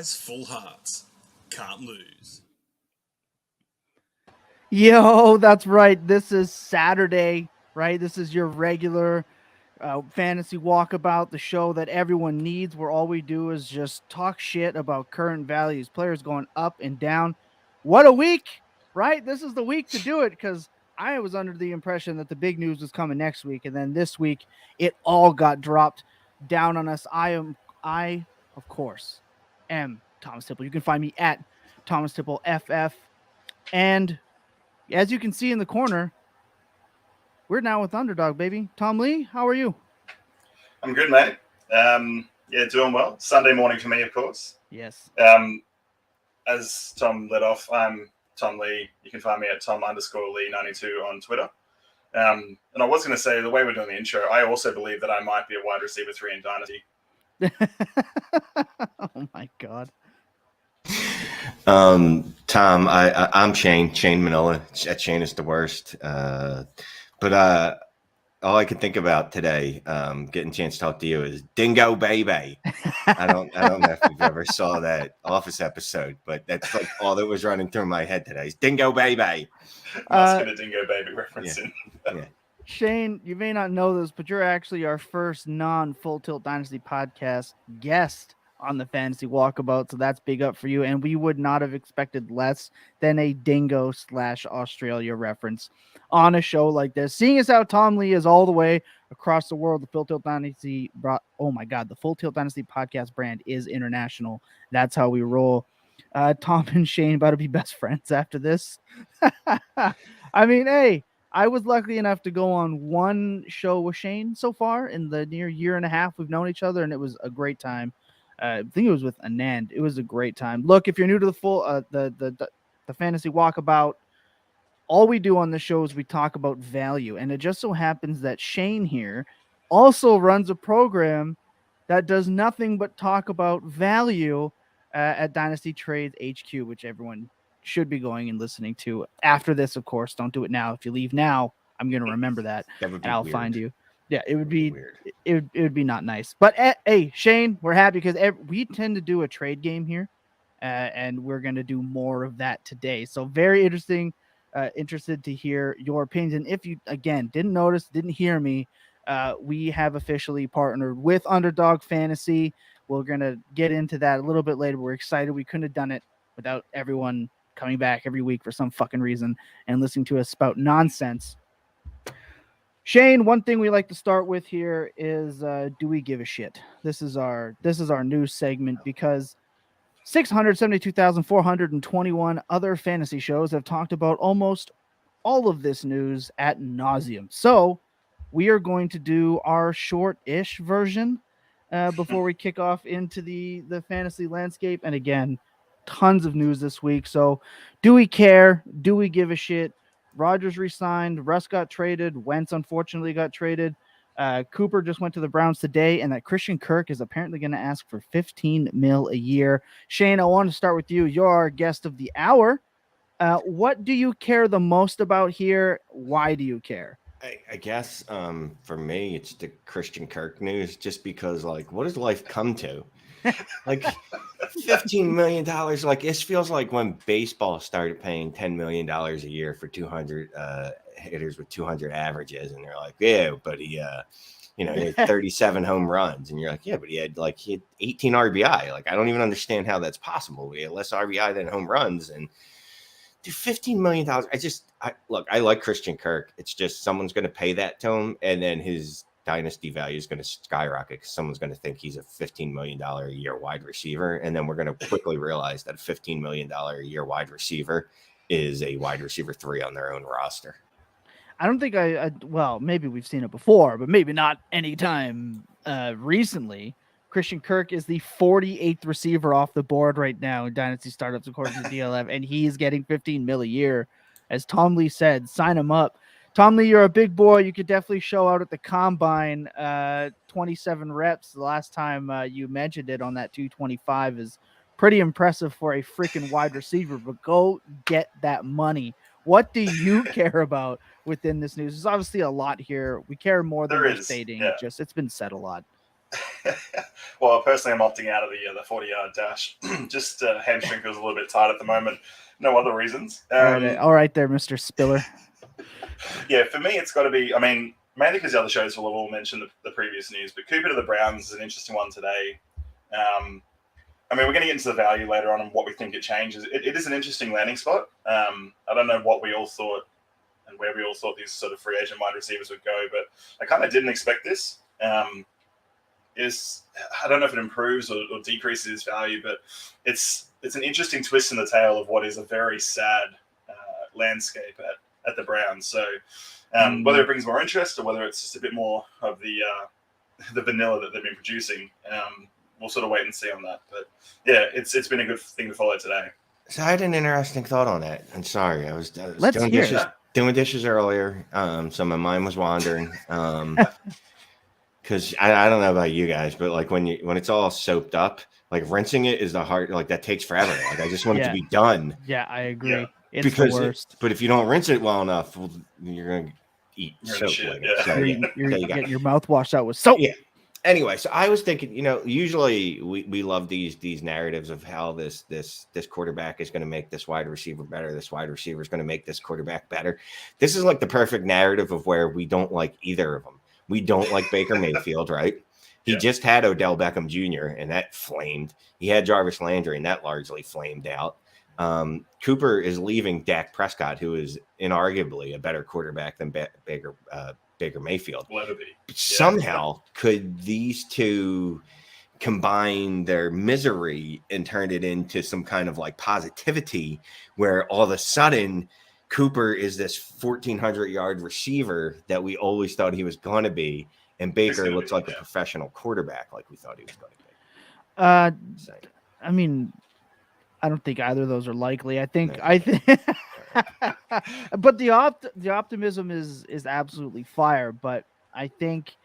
has full hearts, can't lose. Yo, that's right. This is Saturday, right? This is your regular fantasy walkabout, the show that everyone needs, where all we do is just talk shit about current values, players going up and down. What a week, right? This is the week to do it because I was under the impression that the big news was coming next week, and then this week it all got dropped down on us. I, of course, am Thomas Tipple. You can find me at Thomas Tipple FF, and as you can see in the corner, we're now with Underdog, baby. Tom Lee, how are you? I'm good, mate. Yeah, doing well. Sunday morning for me, of course. Yes. As Tom led off, I'm Tom Lee. You can find me at Tom_Lee92 on Twitter. And I was going to say, the way we're doing the intro, I also believe that I might be a wide receiver 3 in Dynasty. Oh, my God. Tom, I'm Shane Manilla. Shane is the worst. But all I can think about today, getting a chance to talk to you, is Dingo Baby. I don't know if you've ever saw that Office episode, but that's like all that was running through my head today is Dingo Baby. Must get a Dingo Baby reference in. Yeah. Shane, you may not know this, but you're actually our first non-Full Tilt Dynasty podcast guest on the Fantasy Walkabout, so that's big up for you, and we would not have expected less than a Dingo / Australia reference on a show like this. Seeing as how Tom Lee is all the way across the world, the Full Tilt Dynasty the Full Tilt Dynasty podcast brand is international. That's how we roll. Tom and Shane about to be best friends after this. I mean, hey, I was lucky enough to go on one show with Shane so far in the near year and a half we've known each other, and it was a great time. I think it was with Anand. It was a great time. Look, if you're new to the full the Fantasy Walkabout, all we do on the show is we talk about value, and it just so happens that Shane here also runs a program that does nothing but talk about value at Dynasty Trades HQ, which everyone should be going and listening to after this. Of course, don't do it now. If you leave now, I'm going to remember that and I'll find you. Yeah, it would be weird. It would be not nice. But hey, Shane, we're happy because we tend to do a trade game here, and we're going to do more of that today. So very interesting. Interested to hear your opinions. And if you again didn't hear me, we have officially partnered with Underdog Fantasy. We're going to get into that a little bit later. We're excited. We couldn't have done it without everyone coming back every week for some fucking reason and listening to us spout nonsense. Shane, one thing we like to start with here is do we give a shit? This is our news segment because 672,421 other fantasy shows have talked about almost all of this news ad nauseum. So we are going to do our short-ish version before we kick off into the fantasy landscape. And again, tons of news this week. So do we care? Do we give a shit? Rodgers resigned. Russ got traded. Wentz unfortunately got traded. Cooper just went to the Browns today, and that Christian Kirk is apparently going to ask for $15 million a year. Shane, I want to start with you. You're our guest of the hour. What do you care the most about here? Why do you care? I guess for me, it's the Christian Kirk news, just because, like, what does life come to? Like $15 million. Like, this feels like when baseball started paying $10 million a year for 200 hitters with 200 averages, and they're like, yeah, but he had 37 home runs, and you're like, yeah, but he had 18 RBI. Like, I don't even understand how that's possible. We had less RBI than home runs, and dude, $15 million. I like Christian Kirk. It's just someone's going to pay that to him, and then his dynasty value is going to skyrocket because someone's going to think he's a $15 million a year wide receiver. And then we're going to quickly realize that a $15 million a year wide receiver is a wide receiver 3 on their own roster. I don't think well, maybe we've seen it before, but maybe not anytime recently. Christian Kirk is the 48th receiver off the board right now in Dynasty Startups, according to DLF, and he's getting $15 million a year. As Tom Lee said, sign him up. Tom Lee, you're a big boy. You could definitely show out at the combine. 27 reps. The last time you mentioned it on that 225 is pretty impressive for a freaking wide receiver, but go get that money. What do you care about within this news? There's obviously a lot here. We care more than we're stating. Yeah. It's been said a lot. Well, personally, I'm opting out of the 40-yard dash. Just hamstring feels a little bit tight at the moment. No other reasons. All right there, Mr. Spiller. Yeah, for me, it's got to be, I mean, mainly because the other shows will have all mentioned the previous news, but Cooper to the Browns is an interesting one today. I mean, we're going to get into the value later on and what we think it changes. It is an interesting landing spot. I don't know what we all thought and where we all thought these sort of free agent wide receivers would go, but I kind of didn't expect this. I don't know if it improves or decreases his value, but it's an interesting twist in the tale of what is a very sad landscape at the Browns. So whether it brings more interest or whether it's just a bit more of the vanilla that they've been producing, we'll sort of wait and see on that. But yeah, it's been a good thing to follow today. So I had an interesting thought on that. I'm sorry, I was doing dishes earlier, so my mind was wandering. Because I don't know about you guys, but like when it's all soaped up, like rinsing it is the hard, like that takes forever. Like I just want it to be done. Yeah, I agree. Yeah. It's the worst. But if you don't rinse it well enough, you're gonna eat soap. You're getting your mouth washed out with soap. Yeah. Anyway, so I was thinking, usually we love these narratives of how this quarterback is going to make this wide receiver better. This wide receiver is going to make this quarterback better. This is like the perfect narrative of where we don't like either of them. We don't like Baker Mayfield, right? He just had Odell Beckham Jr. and that flamed. He had Jarvis Landry and that largely flamed out. Cooper is leaving Dak Prescott, who is inarguably a better quarterback than Baker Mayfield. Somehow, could these two combine their misery and turn it into some kind of like positivity where all of a sudden Cooper is this 1,400-yard receiver that we always thought he was going to be, and Baker looks like a professional quarterback like we thought he was going to be. I mean, I don't think either of those are likely. I think but the optimism is absolutely fire. But I think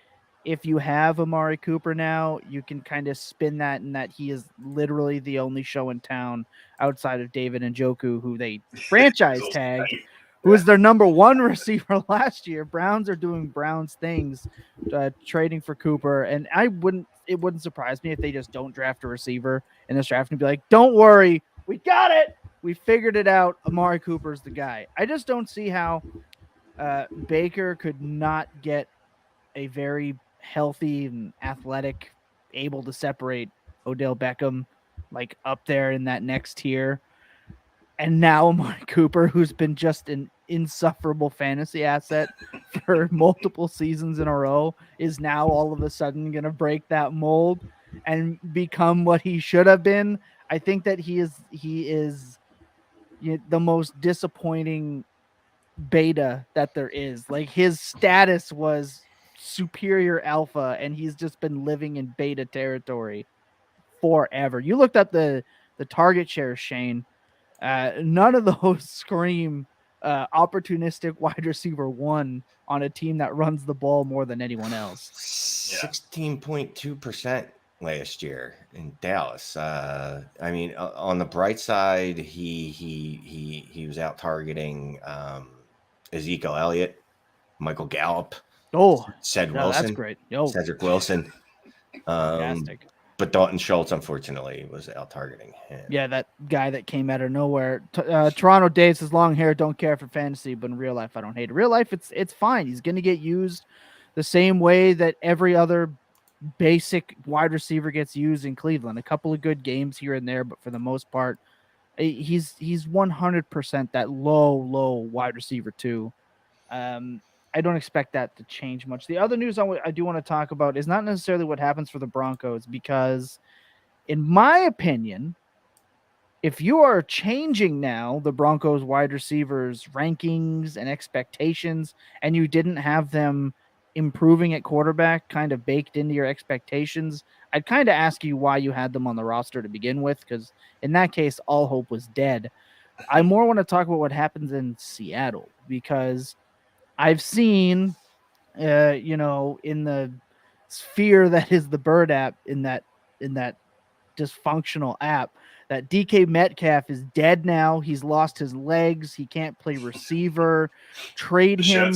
if you have Amari Cooper now, you can kind of spin that in that he is literally the only show in town outside of David Njoku, who they franchise tagged, who was their number one receiver last year. Browns are doing Browns things, trading for Cooper, and it wouldn't surprise me if they just don't draft a receiver in this draft and be like, don't worry, we got it. We figured it out. Amari Cooper's the guy. I just don't see how Baker could not get a very healthy and athletic, able to separate Odell Beckham, like up there in that next tier. And now Amari Cooper, who's been just an insufferable fantasy asset for multiple seasons in a row, is now all of a sudden going to break that mold and become what he should have been. I think that he is the most disappointing beta that there is. Like, his status was superior alpha, and he's just been living in beta territory forever. You looked up the target shares, Shane. None of those scream opportunistic wide receiver one on a team that runs the ball more than anyone else. 16.2% last year in Dallas. I mean, on the bright side, he was out targeting Ezekiel Elliott, Michael Gallup. Wilson. That's great. Cedric Wilson. Fantastic. But Dalton Schultz, unfortunately, was out targeting him. Yeah, that guy that came out of nowhere. Toronto Dave's his long hair. Don't care for fantasy, but in real life, I don't hate it. Real life, it's fine. He's going to get used the same way that every other basic wide receiver gets used in Cleveland. A couple of good games here and there, but for the most part, he's 100% that low wide receiver too. I don't expect that to change much. The other news I do want to talk about is not necessarily what happens for the Broncos, because in my opinion, if you are changing now the Broncos wide receivers rankings and expectations, and you didn't have them improving at quarterback kind of baked into your expectations, I'd kind of ask you why you had them on the roster to begin with, because in that case, all hope was dead. I more want to talk about what happens in Seattle, because I've seen, in the sphere that is the Bird app, in that dysfunctional app, that DK Metcalf is dead now. He's lost his legs. He can't play receiver. Trade him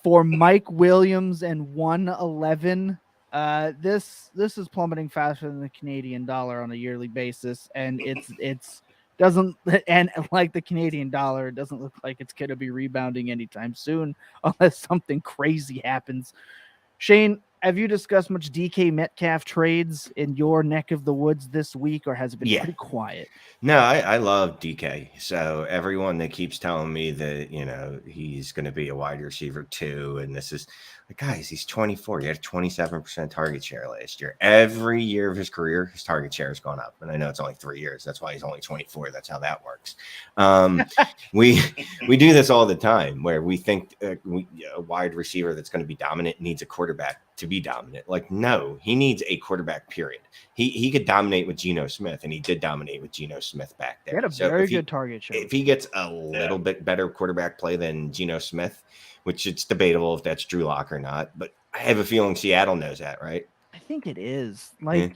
for Mike Williams and 111 This is plummeting faster than the Canadian dollar on a yearly basis, and it's doesn't and like the Canadian dollar, it doesn't look like it's gonna be rebounding anytime soon unless something crazy happens. Shane, have you discussed much DK Metcalf trades in your neck of the woods this week, or has it been Yeah. pretty quiet? No, I love DK. So everyone that keeps telling me that, he's going to be a wide receiver too, and this is like, guys, he's 24. He had a 27% target share last year. Every year of his career, his target share has gone up. And I know it's only 3 years. That's why he's only 24. That's how that works. We do this all the time where we think a wide receiver that's going to be dominant needs a quarterback to be dominant. Like, no, he needs a quarterback, period. He could dominate with Geno Smith, and he did dominate with Geno Smith back there. He had a very good target share. If he gets a little bit better quarterback play than Geno Smith, which it's debatable if that's Drew Lock or not, but I have a feeling Seattle knows that, right? I think it is. I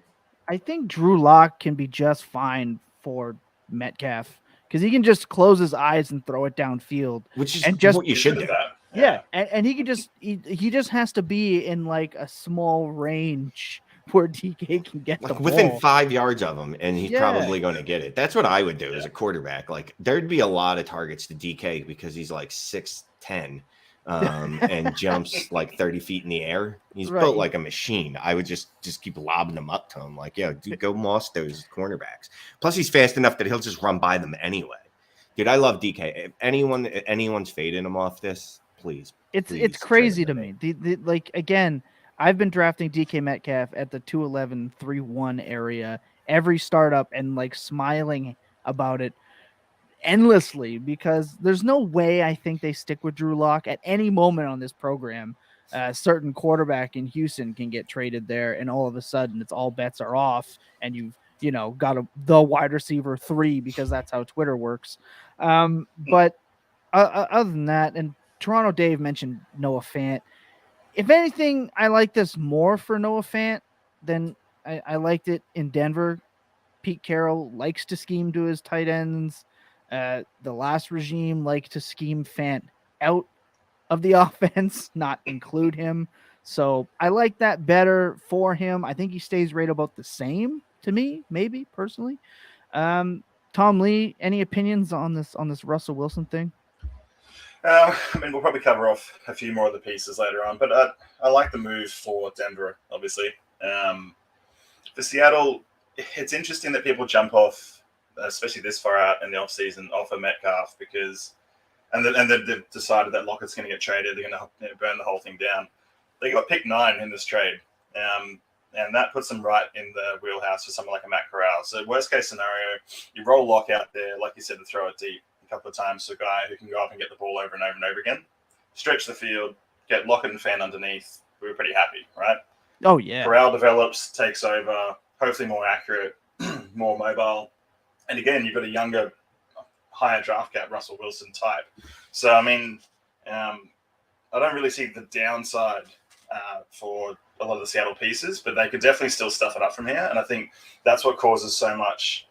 think Drew Lock can be just fine for Metcalf because he can just close his eyes and throw it downfield, which is and just what you should do. Yeah, and he can just he just has to be in like a small range where DK can get the within ball 5 yards of him, and he's probably going to get it. That's what I would do as a quarterback. Like, there'd be a lot of targets to DK because he's like 6'10", and jumps like 30 feet in the air. He's built like a machine. I would just keep lobbing them up to him. Like, dude, go moss those cornerbacks. Plus, he's fast enough that he'll just run by them anyway. Dude, I love DK. If anyone's fading him off this, please. It's crazy to me. Like, again, I've been drafting DK Metcalf at the 211, 3-1 area every startup and like smiling about it endlessly because there's no way I think they stick with Drew Lock at any moment on this program. A certain quarterback in Houston can get traded there, and all of a sudden it's all bets are off, and you've got the wide receiver 3 because that's how Twitter works. But other than that, and Toronto Dave mentioned Noah Fant. If anything, I like this more for Noah Fant than I liked it in Denver. Pete Carroll likes to scheme to his tight ends. The last regime liked to scheme Fant out of the offense, not include him. So I like that better for him. I think he stays right about the same to me, maybe personally. Tom Lee, any opinions on this Russell Wilson thing? I mean, we'll probably cover off a few more of the pieces later on, but I like the move for Denver, obviously. For Seattle, it's interesting that people jump off, especially this far out in the offseason, off of Metcalf because, and they've decided that Lockett's going to get traded. They're going to burn the whole thing down. They got pick 9 in this trade, and that puts them right in the wheelhouse for someone like a Matt Corral. So worst case scenario, you roll Locke out there, like you said, to throw it deep couple of times to a guy who can go up and get the ball over and over and over again, stretch the field, get Lockett and Fant underneath. We were pretty happy, right? Oh, yeah. Corral develops, takes over, hopefully more accurate, more mobile. And again, you've got a younger, higher draft cap Russell Wilson type. So, I mean, I don't really see the downside for a lot of the Seattle pieces, but they could definitely still stuff it up from here. And I think that's what causes so much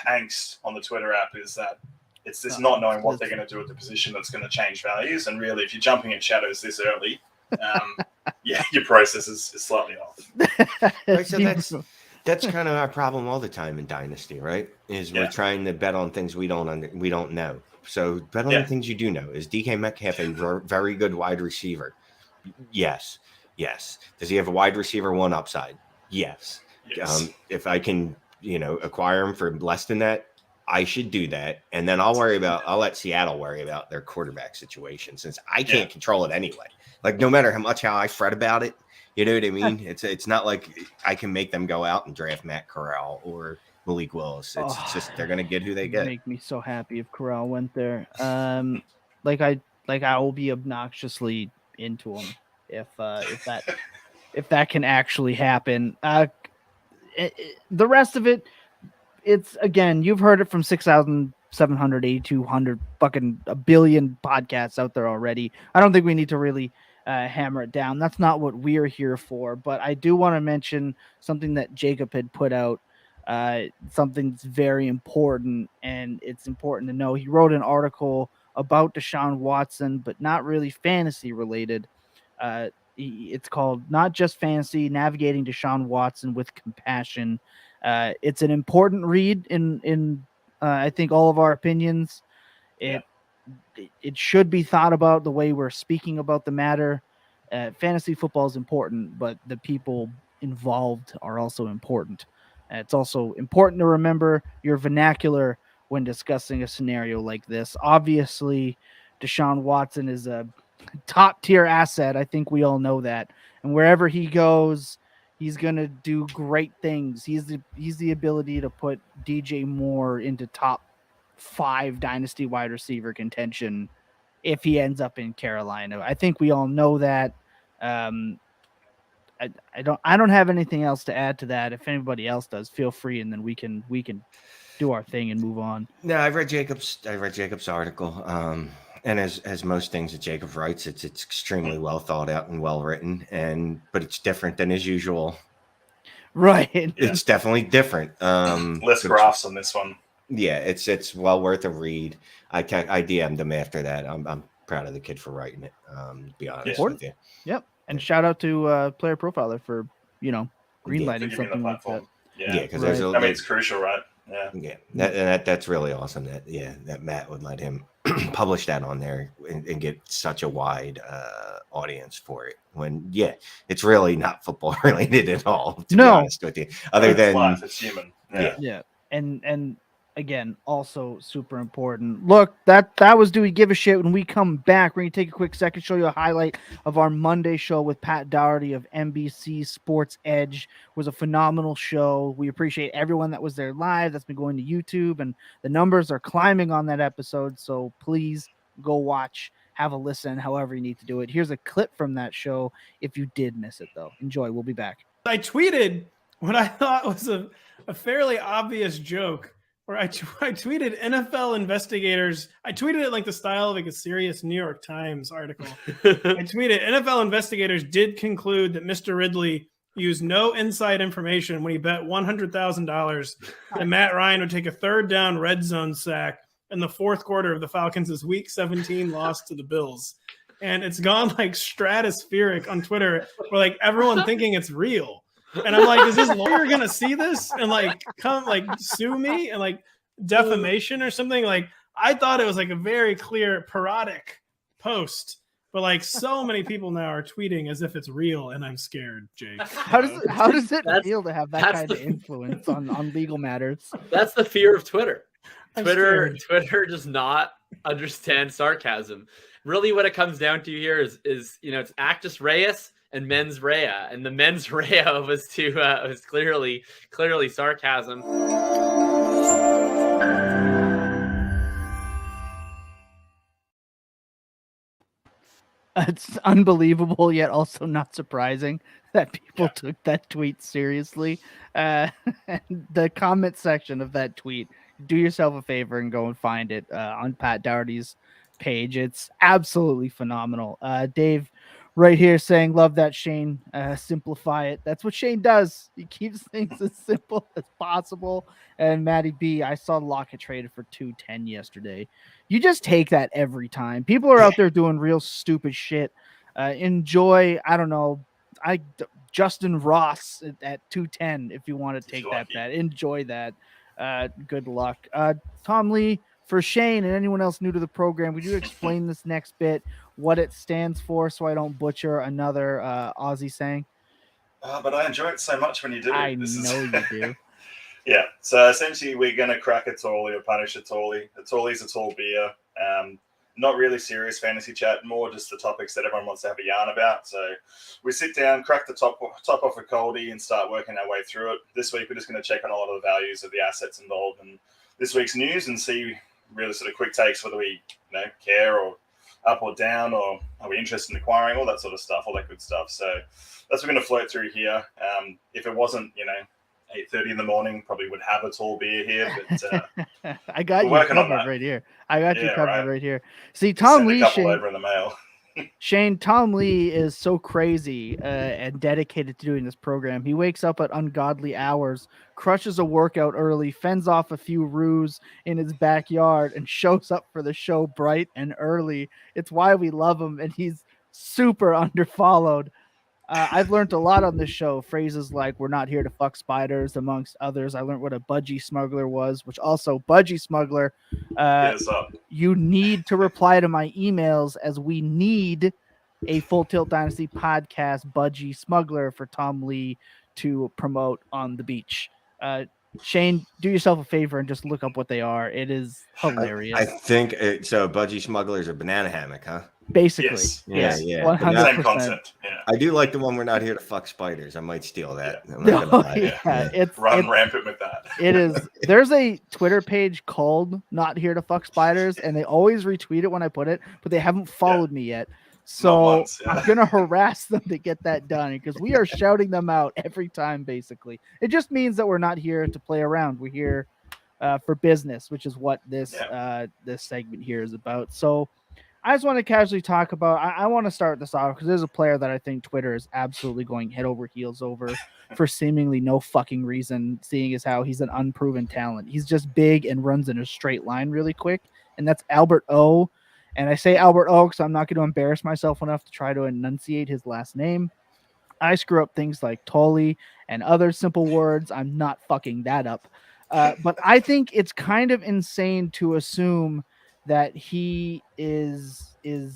angst on the Twitter app is that it's this not knowing what they're going to do at the position that's going to change values. And really, if you're jumping in shadows this early, your process is slightly off. Right, so that's kind of our problem all the time in Dynasty, right? Is we're trying to bet on things we don't know. So bet on the things you do know. Is DK Metcalf a very good wide receiver? Yes. Does he have a wide receiver 1 upside? Yes. If I can acquire him for less than that, I should do that. And then I'll let Seattle worry about their quarterback situation since I can't control it anyway. Like, no matter how I fret about it, you know what I mean? It's not like I can make them go out and draft Matt Corral or Malik Willis. It's just they're going to get who they get. Make me so happy if Corral went there. I will be obnoxiously into him if that can actually happen. The rest of it, it's again, you've heard it from 6,700, 8,200, fucking a billion podcasts out there already. I don't think we need to really hammer it down. That's not what we're here for. But I do want to mention something that Jacob had put out, something that's very important, and it's important to know. He wrote an article about Deshaun Watson, but not really fantasy related. It's called Not Just Fantasy: Navigating Deshaun Watson with Compassion. It's an important read in I think all of our opinions. It should be thought about the way we're speaking about the matter. Fantasy football is important, but the people involved are also important. It's also important to remember your vernacular when discussing a scenario like this. Obviously, Deshaun Watson is a top tier asset. I think we all know that. And wherever he goes, he's going to do great things. He's the ability to put DJ Moore into top 5 dynasty wide receiver contention if he ends up in Carolina. I think we all know that. I don't have anything else to add to that. If anybody else does, feel free, and then we can do our thing and move on. No, I read Jacob's article. And as most things that Jacob writes, it's extremely well thought out and well written, but it's different than his usual. Right. It's definitely different. Less graphs on this one. Yeah, it's well worth a read. I DM'd him after that. I'm proud of the kid for writing it. To be honest with you. Yep. And shout out to Player Profiler for greenlighting something like that. Yeah, because it's crucial, right? Yeah. That's really awesome. That Matt would let him publish that on there and get such a wide audience for it. When it's really not football related at all. To be honest with you, other than life, it's human. Yeah. And again, also super important. Look, that was Do We Give a Shit. When we come back, we're going to take a quick second, show you a highlight of our Monday show with Pat Doherty of NBC Sports Edge. It was a phenomenal show. We appreciate everyone that was there live, that's been going to YouTube, and the numbers are climbing on that episode. So please go watch, have a listen, however you need to do it. Here's a clip from that show if you did miss it, though. Enjoy. We'll be back. I tweeted what I thought was a fairly obvious joke. Where I tweeted NFL investigators. I tweeted it like the style of like a serious New York Times article. I tweeted NFL investigators did conclude that Mr. Ridley used no inside information when he bet $100,000 that Matt Ryan would take a third down red zone sack in the fourth quarter of the Falcons' Week 17 loss to the Bills. And it's gone like stratospheric on Twitter for like everyone thinking it's real. And I'm like, is this lawyer gonna see this and like come like sue me and like defamation or something? Like, I thought it was like a very clear parodic post, but like so many people now are tweeting as if it's real, and I'm scared, Jake. How does it feel to have that kind of influence on legal matters? That's the fear of Twitter. Twitter does not understand sarcasm. Really, what it comes down to here is it's actus reus and mens rea, and the mens rea was clearly sarcasm. It's unbelievable, yet also not surprising that people took that tweet seriously. And the comment section of that tweet, do yourself a favor and go and find it on Pat Doherty's page. It's absolutely phenomenal. Dave right here saying, love that, Shane. Simplify it. That's what Shane does. He keeps things as simple as possible. And Matty B, I saw Lockett traded for 210 yesterday. You just take that every time. People are out there doing real stupid shit. Enjoy, I don't know, Justin Ross at 210 if you want to take that bet. Enjoy that. Good luck. Tom Lee, for Shane and anyone else new to the program, would you explain this next bit, what it stands for, so I don't butcher another Aussie saying? But I enjoy it so much when you do. I know you do. Yeah, so essentially we're going to crack a Tally or punish a Tally. A Tally's a tall beer. Not really serious fantasy chat, more just the topics that everyone wants to have a yarn about. So we sit down, crack the top off a coldie and start working our way through it. This week we're just going to check on a lot of the values of the assets involved in this week's news and see really sort of quick takes whether we care or up or down, or are we interested in acquiring, all that sort of stuff, all that good stuff. So that's what we're going to float through here. If it wasn't, 8:30 in the morning, probably would have a tall beer here, but I got you covered right here. I got you covered right here. See, Tom Lee, Shane, over in the mail. Shane, Tom Lee is so crazy and dedicated to doing this program. He wakes up at ungodly hours, crushes a workout early, fends off a few roos in his backyard, and shows up for the show bright and early. It's why we love him, and he's super underfollowed. I've learned a lot on this show. Phrases like "we're not here to fuck spiders," amongst others. I learned what a budgie smuggler was, which also budgie smuggler. Yes, up. You need to reply to my emails as we need a Full Tilt Dynasty podcast budgie smuggler for Tom Lee to promote on the beach. Shane, do yourself a favor and just look up what they are. It is hilarious. I think so. Budgie smugglers are banana hammock, huh? Basically, Yes. yeah, Yeah. 100%. Same concept. Yeah. I do like the one. We're not here to fuck spiders. I might steal that. I'm No, not gonna lie. yeah, it's Run rampant with that. it is. There's a Twitter page called "Not Here to Fuck Spiders," and they always retweet it when I put it, but they haven't followed me yet. So once, yeah. I'm gonna harass them to get that done because we are shouting them out every time. Basically, it just means that we're not here to play around. We're here for business, which is what this this segment here is about. So I just want to casually talk about. I want to start this off because there's a player that I think Twitter is absolutely going head over heels over for seemingly no fucking reason, seeing as how he's an unproven talent. He's just big and runs in a straight line really quick, and that's Albert O. And I say Albert O because I'm not going to embarrass myself enough to try to enunciate his last name. I screw up things like Tolly and other simple words. I'm not fucking that up. But I think it's kind of insane to assume that he is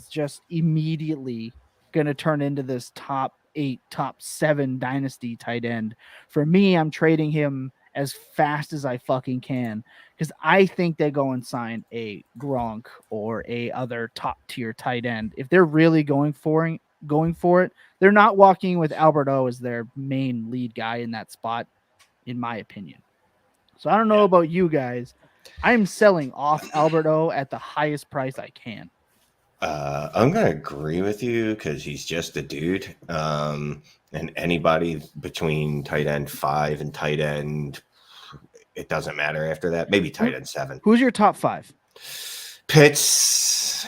just immediately going to turn into this top 8, top 7 dynasty tight end. For me, I'm trading him as fast as I fucking can because I think they go and sign a Gronk or a other top tier tight end. If they're really going for it, they're not walking with Albert O as their main lead guy in that spot, in my opinion. So I don't know about you guys. I'm selling off Albert O at the highest price I can. I'm gonna agree with you because he's just a dude. And anybody between tight end 5 and tight end, it doesn't matter after that. Maybe tight end 7. Who's your top 5? Pitts,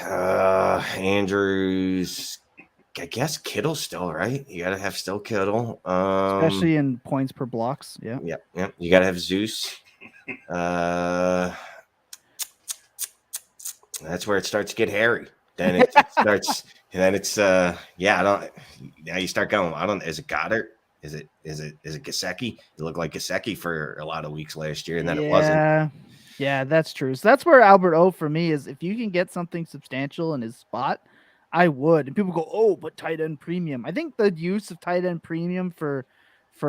Andrews. I guess Kittle's still right. You gotta have still Kittle, Especially in points per blocks. Yeah. Yeah. You gotta have Zeus. That's where it starts to get hairy. Then it starts. And then it's I don't. Now you start going. I don't. Is it Goddard? Is it Gesicki? It looked like Gesicki for a lot of weeks last year, and then it wasn't. Yeah, that's true. So that's where Albert O for me is. If you can get something substantial in his spot, I would. And people go, oh, but tight end premium. I think the use of tight end premium for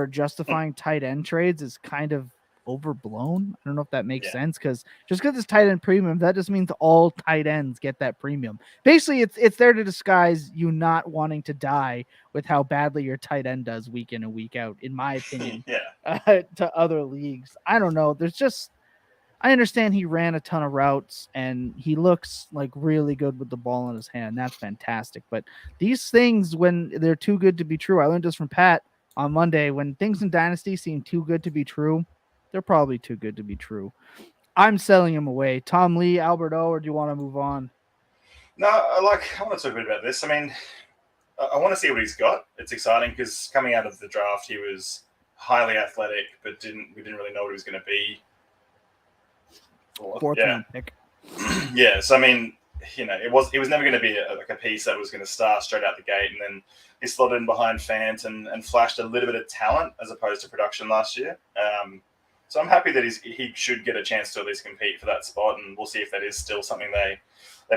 justifying tight end trades is kind of overblown. I don't know if that makes sense because just because it's tight end premium, that just means all tight ends get that premium. Basically, it's there to disguise you not wanting to die with how badly your tight end does week in and week out, in my opinion. To other leagues, I don't know. There's just, I understand he ran a ton of routes and he looks like really good with the ball in his hand. That's fantastic. But these things, when they're too good to be true, I learned this from Pat on Monday. When things in Dynasty seem too good to be true, they're probably too good to be true. I'm selling him away. Tom Lee, Albert O, or do you want to move on? No, I want to talk a bit about this. I mean, I want to see what he's got. It's exciting because coming out of the draft, he was highly athletic, but we didn't really know what he was going to be. Fourth round pick. Yeah, so I mean, it was never going to be a piece that was going to start straight out the gate, and then he slotted in behind Fant and flashed a little bit of talent as opposed to production last year. So I'm happy that he should get a chance to at least compete for that spot, and we'll see if that is still something they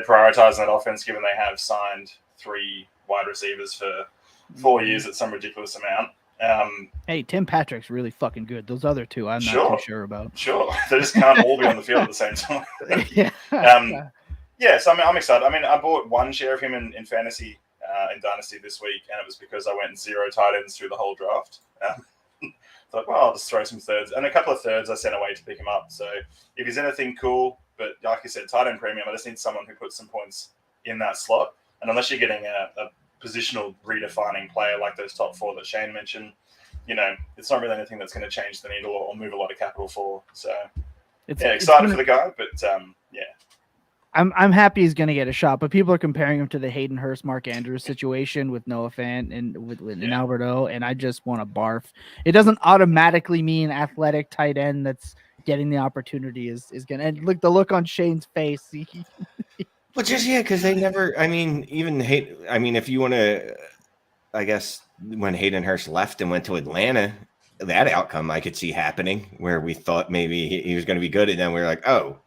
prioritize in that offense, given they have signed 3 wide receivers for 4 years at some ridiculous amount. Hey, Tim Patrick's really fucking good. Those other 2, I'm not too sure about. Sure, they just can't all be on the field at the same time. So I'm excited. I mean, I bought 1 share of him in fantasy in Dynasty this week, and it was because I went 0 tight ends through the whole draft. Thought, well, I'll just throw some thirds. And a couple of thirds I sent away to pick him up. So if he's anything, cool. But like I said, tight end premium, I just need someone who puts some points in that slot. And unless you're getting a positional redefining player like those top 4 that Shane mentioned, it's not really anything that's going to change the needle or move a lot of capital for. So, excited for the guy, but I'm happy he's going to get a shot, but people are comparing him to the Hayden Hurst, Mark Andrews situation with Noah Fant and with Albert O, and I just want to barf. It doesn't automatically mean athletic tight end that's getting the opportunity is going to. And look, the look on Shane's face. Well, just because they never. I mean, even hate. I mean, if you want to, I guess when Hayden Hurst left and went to Atlanta, that outcome I could see happening, where we thought maybe he was going to be good, and then we were like, oh,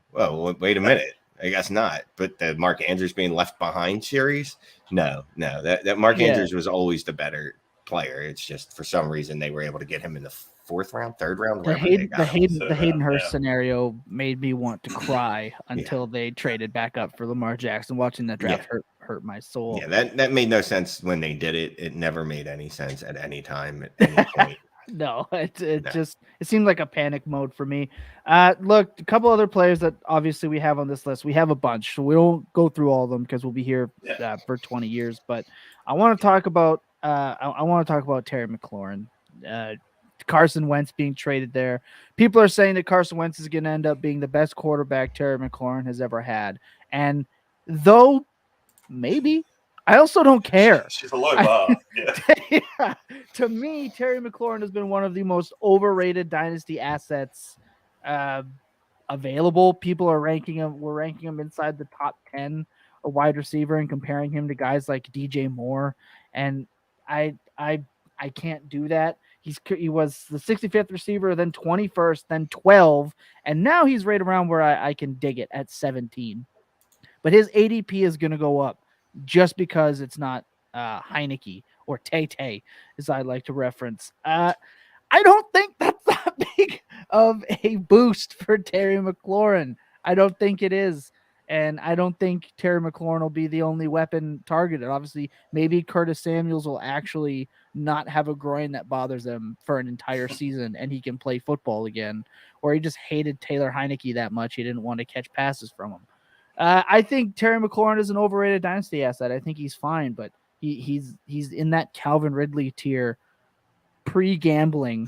wait a minute, I guess not. But the Mark Andrews being left behind series, no, that Mark Andrews was always the better player. It's just for some reason they were able to get him in the fourth round, third round. The Hayden Hurst yeah. scenario made me want to cry until they traded back up for Lamar Jackson. Watching that draft hurt my soul. Yeah, that made no sense when they did it. It never made any sense at any time, at any point. No, it seemed like a panic mode for me. Look, a couple other players that obviously we have on this list. We have a bunch, so we won't go through all of them because we'll be here for 20 years. But I want to talk about Terry McLaurin. Carson Wentz being traded there. People are saying that Carson Wentz is going to end up being the best quarterback Terry McLaurin has ever had. And though maybe, I also don't care. She's a low bar. Yeah. To me, Terry McLaurin has been one of the most overrated dynasty assets available. People are ranking him. We're ranking him inside the top 10 a wide receiver and comparing him to guys like DJ Moore. And I can't do that. He was the 65th receiver, then 21st, then 12, and now he's right around where I can dig it at 17. But his ADP is going to go up just because it's not Heineke or Tay, as I like to reference. I don't think that's that big of a boost for Terry McLaurin. I don't think it is. And I don't think Terry McLaurin will be the only weapon targeted. Obviously, maybe Curtis Samuels will actually not have a groin that bothers him for an entire season and he can play football again. Or he just hated Taylor Heineke that much he didn't want to catch passes from him. I think Terry McLaurin is an overrated dynasty asset. I think he's fine, but he's in that Calvin Ridley tier pre-gambling.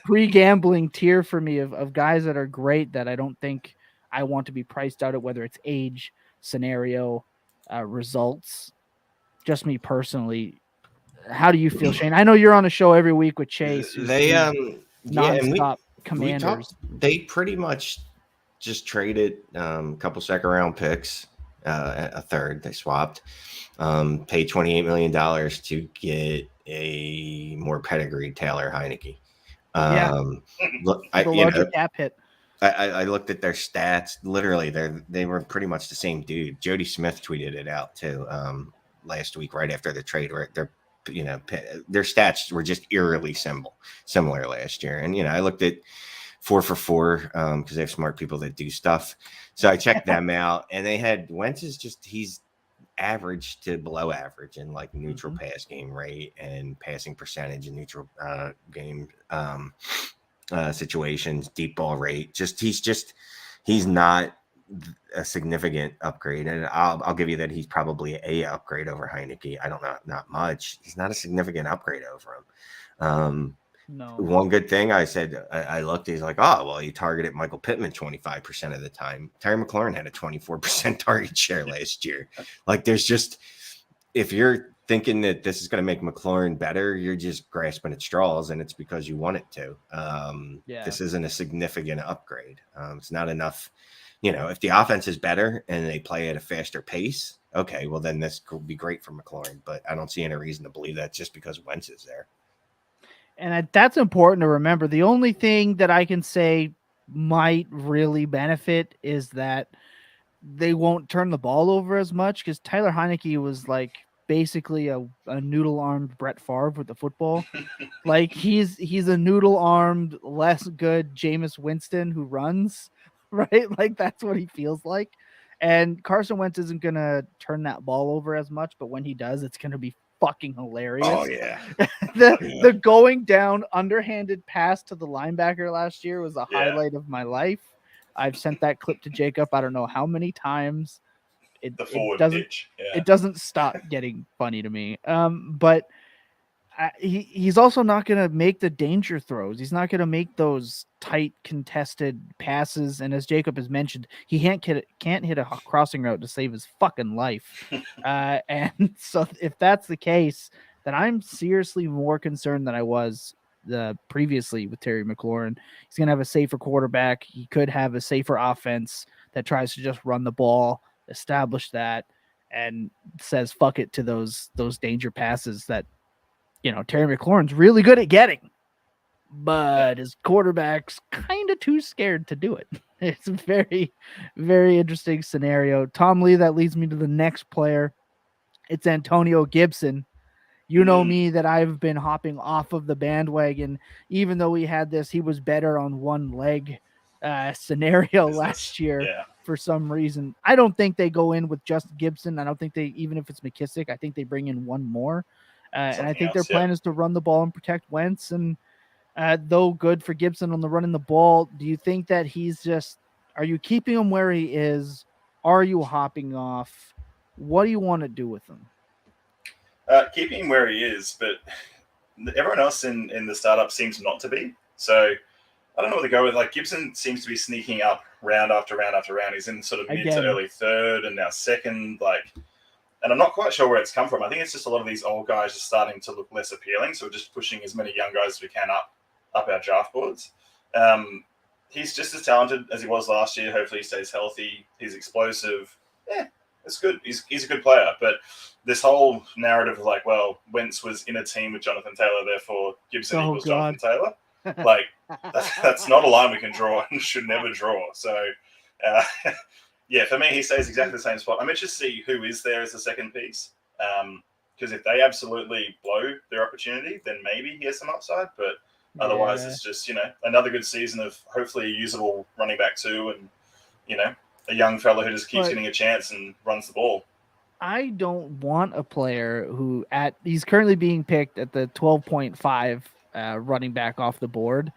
Pre-gambling tier for me of guys that are great that I don't think I want to be priced out at, whether it's age, scenario, results. Just me personally. How do you feel, Shane? I know you're on a show every week with Chase. Nonstop Commanders. They pretty much just traded a couple second round picks, a third. They swapped, paid $28 million to get a more pedigreed Taylor Heineke. Look, the larger cap hit. I looked at their stats. Literally, they were pretty much the same dude. Jody Smith tweeted it out too last week, right after the trade. Where their stats were just eerily similar last year. And I looked at 4 for 4 because they have smart people that do stuff. So I checked them out, and they had Wentz is he's average to below average in like neutral pass game rate and passing percentage in neutral game situations, deep ball rate. He's not a significant upgrade, and I'll give you that he's probably a upgrade over Heineke. I don't know, not much. He's not a significant upgrade over him. No. One good thing I said, I looked, he's like, oh, well, he targeted Michael Pittman 25% of the time. Terry McLaurin had a 24% target share last year. Like, there's just, if you're thinking that this is going to make McLaurin better, you're just grasping at straws, and it's because you want it to. This isn't a significant upgrade. It's not enough. If the offense is better and they play at a faster pace, okay, well, then this could be great for McLaurin. But I don't see any reason to believe that just because Wentz is there. And that's important to remember. The only thing that I can say might really benefit is that they won't turn the ball over as much, because Tyler Heineke was like basically a noodle-armed Brett Favre with the football. Like he's a noodle-armed, less good Jameis Winston who runs, right? Like that's what he feels like. And Carson Wentz isn't going to turn that ball over as much, but when he does, it's going to be fucking hilarious. Oh yeah. The going down underhanded pass to the linebacker last year was a highlight of my life. I've sent that clip to Jacob I don't know how many times. It doesn't stop getting funny to me. But he's also not going to make the danger throws. He's not going to make those tight contested passes. And as Jacob has mentioned, he can't hit a crossing route to save his fucking life. And so if that's the case, then I'm seriously more concerned than I was previously with Terry McLaurin. He's going to have a safer quarterback. He could have a safer offense that tries to just run the ball, establish that, and says fuck it to those danger passes that Terry McLaurin's really good at getting, but his quarterback's kind of too scared to do it. It's a very, very interesting scenario. Tom Lee, that leads me to the next player. It's Antonio Gibson. You know me that I've been hopping off of the bandwagon, even though he was better on one leg scenario last year for some reason. I don't think they go in with just Gibson. I don't think even if it's McKissick, I think they bring in one more. And I think their plan is to run the ball and protect Wentz. And though good for Gibson on the running the ball, do you think that are you keeping him where he is? Are you hopping off? What do you want to do with him? Keeping him where he is, but everyone else in the startup seems not to be. So I don't know what to go with. Like, Gibson seems to be sneaking up round after round after round. He's in sort of mid to early third and now second. And I'm not quite sure where it's come from. I think it's just a lot of these old guys are starting to look less appealing. So we're just pushing as many young guys as we can up our draft boards. He's just as talented as he was last year. Hopefully he stays healthy. He's explosive. Yeah, it's good. He's a good player. But this whole narrative of Wentz was in a team with Jonathan Taylor, therefore Gibson equals Jonathan Taylor. That's not a line we can draw and should never draw. So, for me, he stays exactly the same spot. I'm interested to see who is there as the second piece. Because if they absolutely blow their opportunity, then maybe he has some upside. But otherwise, it's just, another good season of hopefully a usable running back too, and, a young fella who just keeps getting a chance and runs the ball. I don't want a player who he's currently being picked at the 12.5 running back off the board.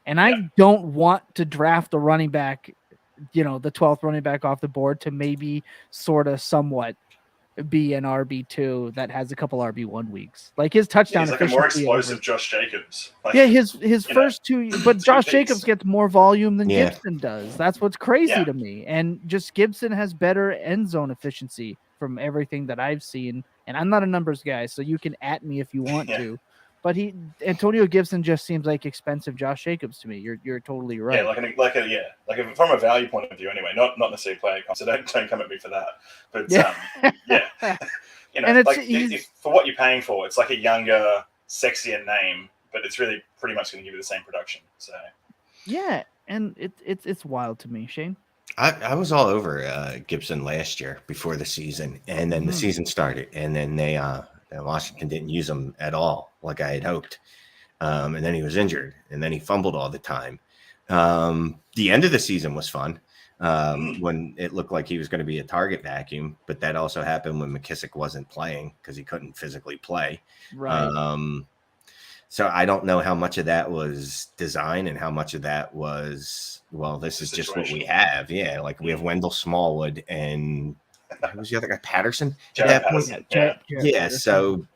And I don't want to draft a running back, the 12th running back off the board to maybe sort of somewhat be an RB2 that has a couple RB1 weeks. Like his touchdown. He's like a more explosive Josh Jacobs. His first two, but Josh Jacobs gets more volume than Gibson does. That's what's crazy to me. And just Gibson has better end zone efficiency from everything that I've seen. And I'm not a numbers guy, so you can at me if you want to. But Antonio Gibson just seems like expensive Josh Jacobs to me. You're totally right. From a value point of view, anyway. Not necessarily player comp. So don't come at me for that. But and for what you're paying for, it's like a younger, sexier name, but it's really pretty much going to give you the same production. So and it's wild to me, Shane. I was all over Gibson last year before the season, and then the season started, and then they Washington didn't use him at all like I had hoped. And then he was injured, and then he fumbled all the time. The end of the season was fun when it looked like he was going to be a target vacuum, but that also happened when McKissick wasn't playing because he couldn't physically play. Right. So I don't know how much of that was design and how much of that was, this is just what we have. Yeah, like we have Wendell Smallwood and who was the other guy? Patterson? So,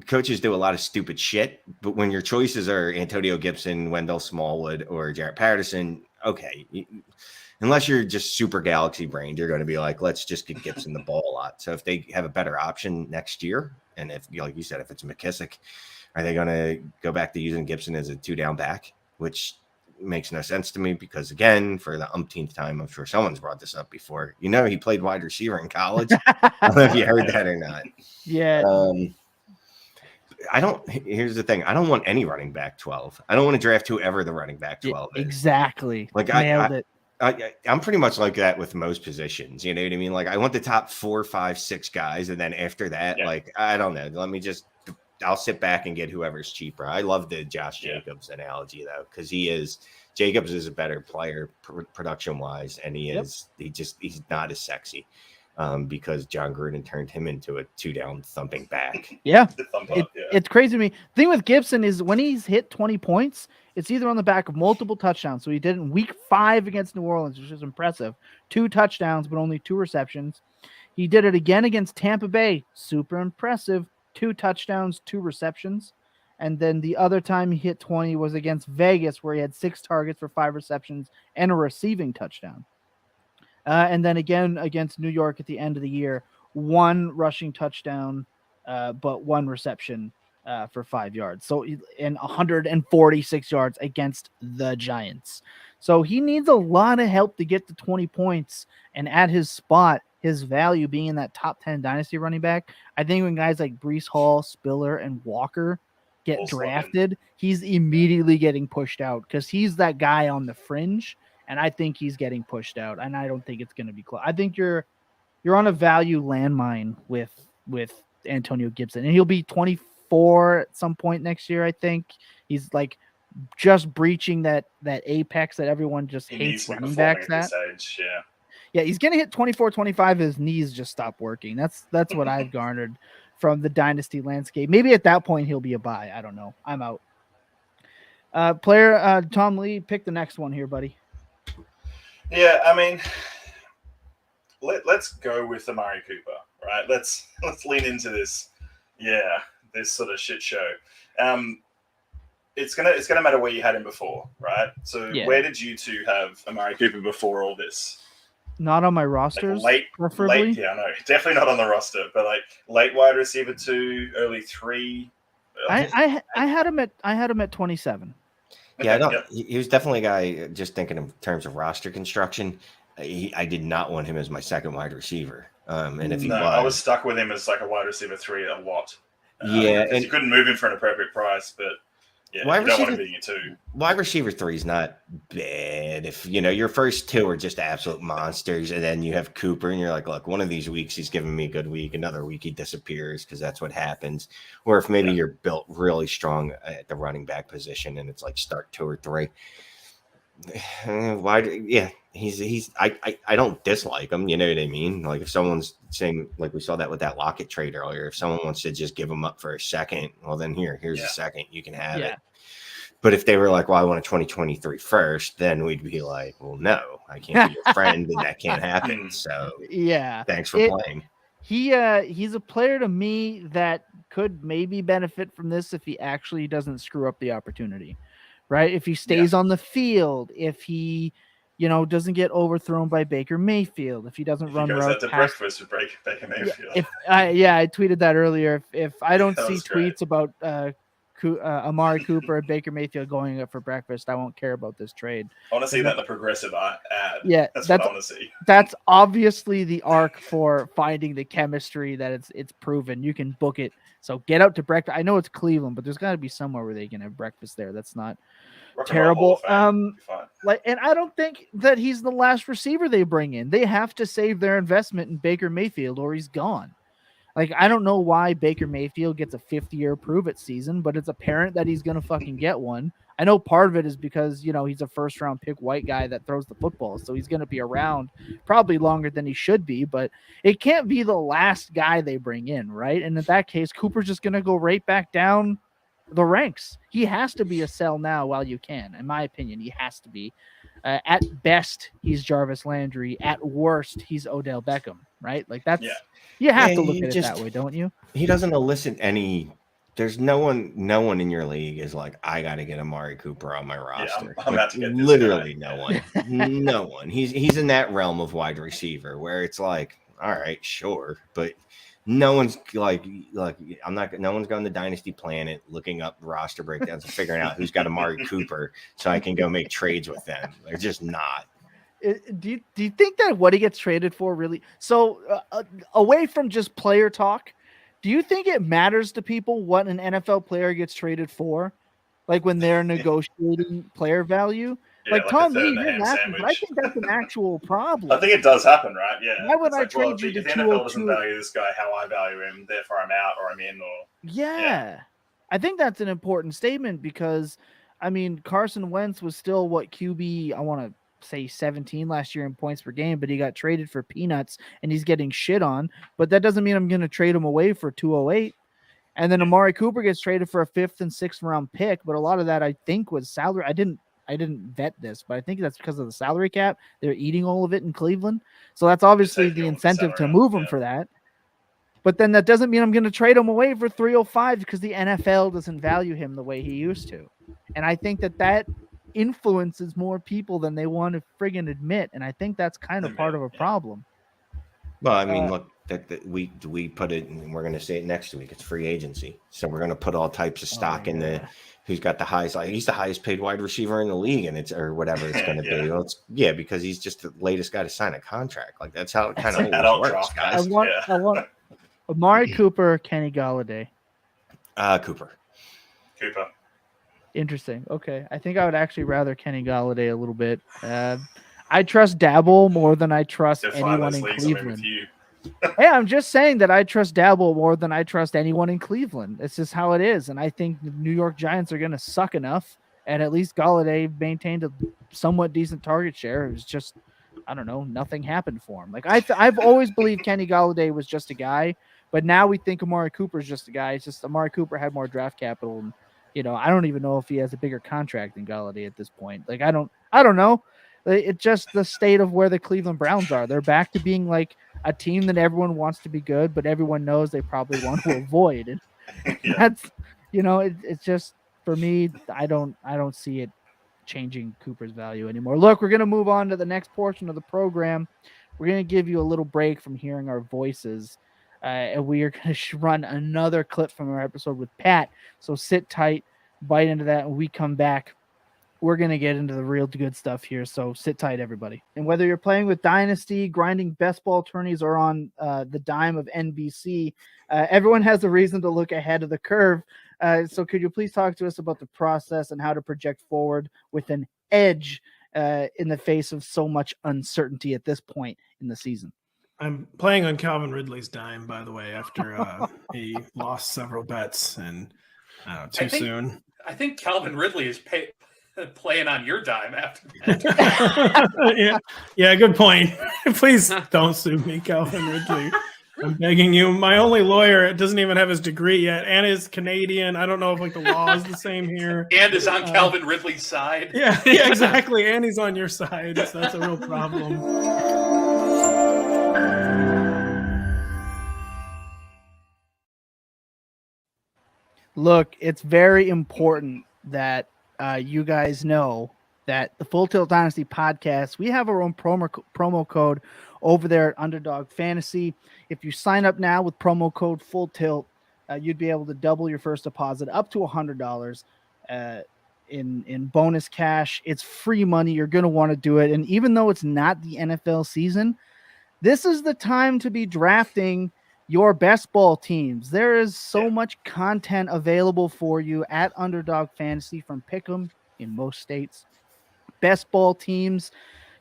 coaches do a lot of stupid shit, but when your choices are Antonio Gibson, Wendell Smallwood, or Jarrett Patterson, okay. Unless you're just super galaxy brained, you're going to be like, let's just get Gibson the ball a lot. So if they have a better option next year, and if, like you said, if it's McKissick, are they going to go back to using Gibson as a 2-down back, which makes no sense to me because, again, for the umpteenth time, I'm sure someone's brought this up before. He played wide receiver in college. I don't know if you heard that or not. Yeah. Here's the thing. I don't want any running back 12. I don't want to draft whoever the running back 12 is. Exactly. Like Nailed it. I'm pretty much like that with most positions. You know what I mean? Like I want the top 4, 5, 6 guys. And then after that, I don't know. I'll sit back and get whoever's cheaper. I love the Josh Jacobs analogy though, because Jacobs is a better player production wise, and he's not as sexy because John Gruden turned him into a 2-down thumping back. It's crazy to me. The thing with Gibson is when he's hit 20 points, it's either on the back of multiple touchdowns. So he did in week 5 against New Orleans, which is impressive. 2 touchdowns, but only 2 receptions. He did it again against Tampa Bay. Super impressive. 2 touchdowns, 2 receptions. And then the other time he hit 20 was against Vegas, where he had 6 targets for 5 receptions and a receiving touchdown. And then again against New York at the end of the year, 1 rushing touchdown, but 1 reception for 5 yards. So and 146 yards against the Giants. So he needs a lot of help to get to 20 points. And at his spot, his value being in that top 10 dynasty running back. I think when guys like Breece Hall, Spiller, and Walker get All slot in. drafted, he's immediately getting pushed out because he's that guy on the fringe, and I think he's getting pushed out, and I don't think it's going to be close. I think you're on a value landmine with Antonio Gibson, and he'll be 24 at some point next year. I think he's like just breaching that apex that everyone just He needs hates to be running performing backs at at. this age. Yeah. Yeah, he's gonna hit 24, 25. His knees just stop working. That's what I've garnered from the dynasty landscape. Maybe at that point he'll be a buy. I don't know. I'm out. Player Tom Lee, pick the next one here, buddy. Yeah, I mean, let's go with Amari Cooper, right? Let's lean into this. Yeah, this sort of shit show. It's gonna matter where you had him before, right? So where did you two have Amari Cooper before all this? Not on my rosters, preferably. Late, yeah, no, definitely not on the roster, but like late wide receiver 2, early 3. I had him at 27. Yeah, he was definitely a guy. Just thinking in terms of roster construction, I did not want him as my second wide receiver. And if I was stuck with him as like a wide receiver 3 a lot. Yeah, and you couldn't move him for an appropriate price, but yeah, you don't want him being a 2. Wide receiver 3 is not bad. If your first 2 are just absolute monsters, and then you have Cooper, and you're like, look, one of these weeks he's giving me a good week, another week he disappears because that's what happens. Or if maybe you're built really strong at the running back position, and it's like start 2 or 3. He's I don't dislike him. You know what I mean? Like if someone's saying, like we saw that with that Lockett trade earlier, if someone wants to just give him up for a second, well then here's a second, you can have it. But if they were like, well, I want a 2023 first, then we'd be like, well, no, I can't be your friend, and that can't happen. So thanks for playing. He's a player to me that could maybe benefit from this if he actually doesn't screw up the opportunity. Right? If he stays on the field, if he, doesn't get overthrown by Baker Mayfield, if he doesn't run routes. He goes out to breakfast with Baker Mayfield. I tweeted that earlier. If I don't see tweets about Amari Cooper and Baker Mayfield going up for breakfast, I won't care about this trade. I want to see that in the progressive ad. Yeah, that's what I want to see. That's obviously the arc for finding the chemistry that it's proven. You can book it. So get out to breakfast. I know it's Cleveland, but there's got to be somewhere where they can have breakfast there. That's not terrible. And I don't think that he's the last receiver they bring in. They have to save their investment in Baker Mayfield or he's gone. Like, I don't know why Baker Mayfield gets a 50-year prove-it season, but it's apparent that he's going to fucking get one. I know part of it is because, he's a first-round pick white guy that throws the football, so he's going to be around probably longer than he should be, but it can't be the last guy they bring in, right? And in that case, Cooper's just going to go right back down the ranks. He has to be a sell now while you can. In my opinion, he has to be. At best, he's Jarvis Landry. At worst, he's Odell Beckham, right? Like that's you have to look at it that way, don't you? He doesn't elicit any. There's no one in your league is like, I got to get Amari Cooper on my roster. I'm about to get this literally guy. No one. He's in that realm of wide receiver where it's like, all right, sure, but no one's like no one's going to Dynasty Planet looking up roster breakdowns and figuring out who's got Amari Cooper so I can go make trades with them. They're just not. Do you think that what he gets traded for really? So away from just player talk, do you think it matters to people what an NFL player gets traded for? Like when they're negotiating player value? Yeah, like Tom Lee, you're laughing, but I think that's an actual problem. I think it does happen, right? Yeah. Why would I trade you to if the NFL doesn't value this guy how I value him, therefore I'm out or I'm in or yeah. I think that's an important statement because I mean Carson Wentz was still what QB, I want to say 17 last year in points per game, but he got traded for peanuts and he's getting shit on. But that doesn't mean I'm going to trade him away for 208. And then Amari Cooper gets traded for a 5th and 6th round pick, but a lot of that I think was salary. I didn't vet this, but I think that's because of the salary cap. They're eating all of it in Cleveland. So that's obviously the incentive to move him for that. But then that doesn't mean I'm going to trade him away for 305 because the NFL doesn't value him the way he used to. And I think that influences more people than they want to friggin' admit. And I think that's kind of part of a problem. Well, I mean, look, that we put it, and we're going to say it next week. It's free agency, so we're going to put all types of stock in the who's got the highest. Like, he's the highest paid wide receiver in the league, and it's or whatever it's going to be. Well, because he's just the latest guy to sign a contract. Like that's how it kind of adult works, draft guys. I want Amari Cooper, Kenny Galladay. Cooper. Interesting. Okay, I think I would actually rather Kenny Galladay a little bit. I trust Dabble more than I trust anyone in Cleveland. Hey, I'm just saying that I trust Dabble more than I trust anyone in Cleveland. It's just how it is, and I think the New York Giants are going to suck enough, and at least Galladay maintained a somewhat decent target share. It was just, I don't know, nothing happened for him. Like I've always believed Kenny Galladay was just a guy, but now we think Amari Cooper is just a guy. It's just Amari Cooper had more draft capital, and I don't even know if he has a bigger contract than Galladay at this point. Like I don't know. It's just the state of where the Cleveland Browns are. They're back to being like a team that everyone wants to be good, but everyone knows they probably want to avoid. And that's, it's just, for me, I don't see it changing Cooper's value anymore. Look, we're going to move on to the next portion of the program. We're going to give you a little break from hearing our voices. And we are going to run another clip from our episode with Pat. So sit tight, bite into that, and we come back. We're going to get into the real good stuff here, so sit tight, everybody. And whether you're playing with Dynasty, grinding best ball tourneys, or on the dime of NBC, everyone has a reason to look ahead of the curve. So could you please talk to us about the process and how to project forward with an edge in the face of so much uncertainty at this point in the season? I'm playing on Calvin Ridley's dime, by the way, after he lost several bets and soon. I think Calvin Ridley is playing on your dime after that. yeah, good point. Please don't sue me, Calvin Ridley. I'm begging you. My only lawyer doesn't even have his degree yet, and is Canadian. I don't know if the law is the same here. And is on Calvin Ridley's side. Yeah, exactly. And he's on your side, so that's a real problem. Look, it's very important that you guys know that the Full Tilt Dynasty podcast, we have our own promo code over there at Underdog Fantasy. If you sign up now with promo code Full Tilt, you'd be able to double your first deposit up to $100 in bonus cash. It's free money. You're going to want to do it. And even though it's not the NFL season, this is the time to be drafting your best ball teams. There is so much content available for you at Underdog Fantasy from Pick'em in most states. Best ball teams,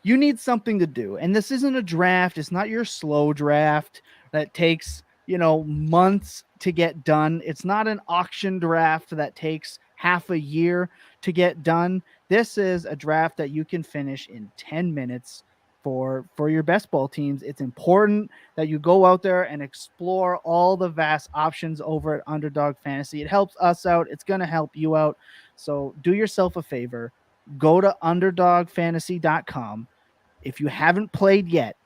you need something to do. And this isn't a draft. It's not your slow draft that takes, months to get done. It's not an auction draft that takes half a year to get done. This is a draft that you can finish in 10 minutes for your best ball teams. It's important that you go out there and explore all the vast options over at Underdog Fantasy. It helps us out. It's going to help you out. So do yourself a favor. Go to underdogfantasy.com. If you haven't played yet,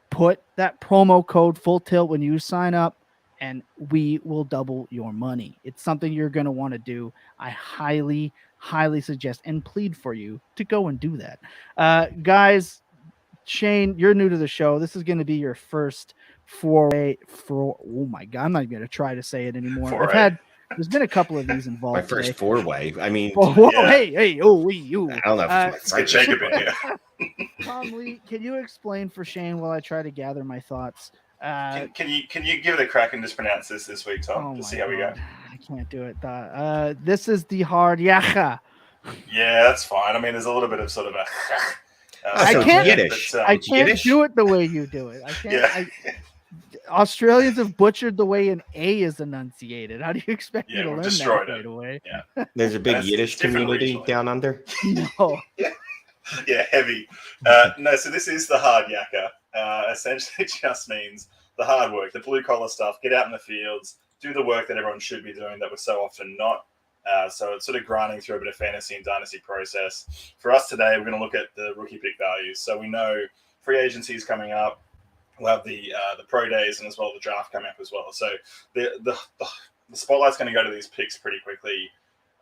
put that promo code Full Tilt when you sign up, and we will double your money. It's something you're going to want to do. I highly, highly suggest and plead for you to go and do that. Guys, Shane, you're new to the show. This is going to be your first foray. Oh my God, I'm not going to try to say it anymore. There's been a couple of these involved. My first four-way. I mean, hey, you. I don't know. Let's get Jacob in here. Tom Lee, can you explain for Shane while I try to gather my thoughts? Can you give it a crack and just pronounce this week, Tom? To see how we go. I can't do it. This is the hard yacha. Yeah, that's fine. I mean, there's a little bit of sort of a. I can't. Yiddish. I can't do it the way you do it. I can't. Australians have butchered the way an A is enunciated. How do you expect me to learn that right away? Yeah. There's a big Yiddish community down under. No. Yeah, heavy. No, so this is the hard yakka. Essentially just means the hard work, the blue collar stuff, get out in the fields, do the work that everyone should be doing that we're so often not. So it's sort of grinding through a bit of fantasy and dynasty process. For us today, we're going to look at the rookie pick values. So we know free agency is coming up. We'll have the pro days and as well the draft coming up as well. So the spotlight's going to go to these picks pretty quickly.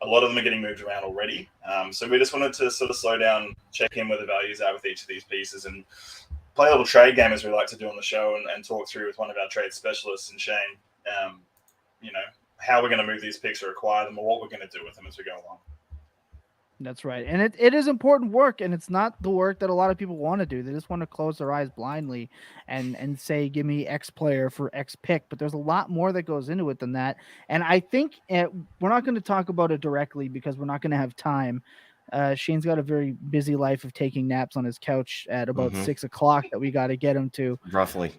A lot of them are getting moved around already. So we just wanted to sort of slow down, check in where the values are with each of these pieces, and play a little trade game as we like to do on the show and talk through with one of our trade specialists and Shane, how we're going to move these picks or acquire them or what we're going to do with them as we go along. That's right. And it is important work, and it's not the work that a lot of people want to do. They just want to close their eyes blindly and say, give me X player for X pick. But there's a lot more that goes into it than that. And I think we're not going to talk about it directly because we're not going to have time. Shane's got a very busy life of taking naps on his couch at about 6 o'clock that we got to get him to. Roughly.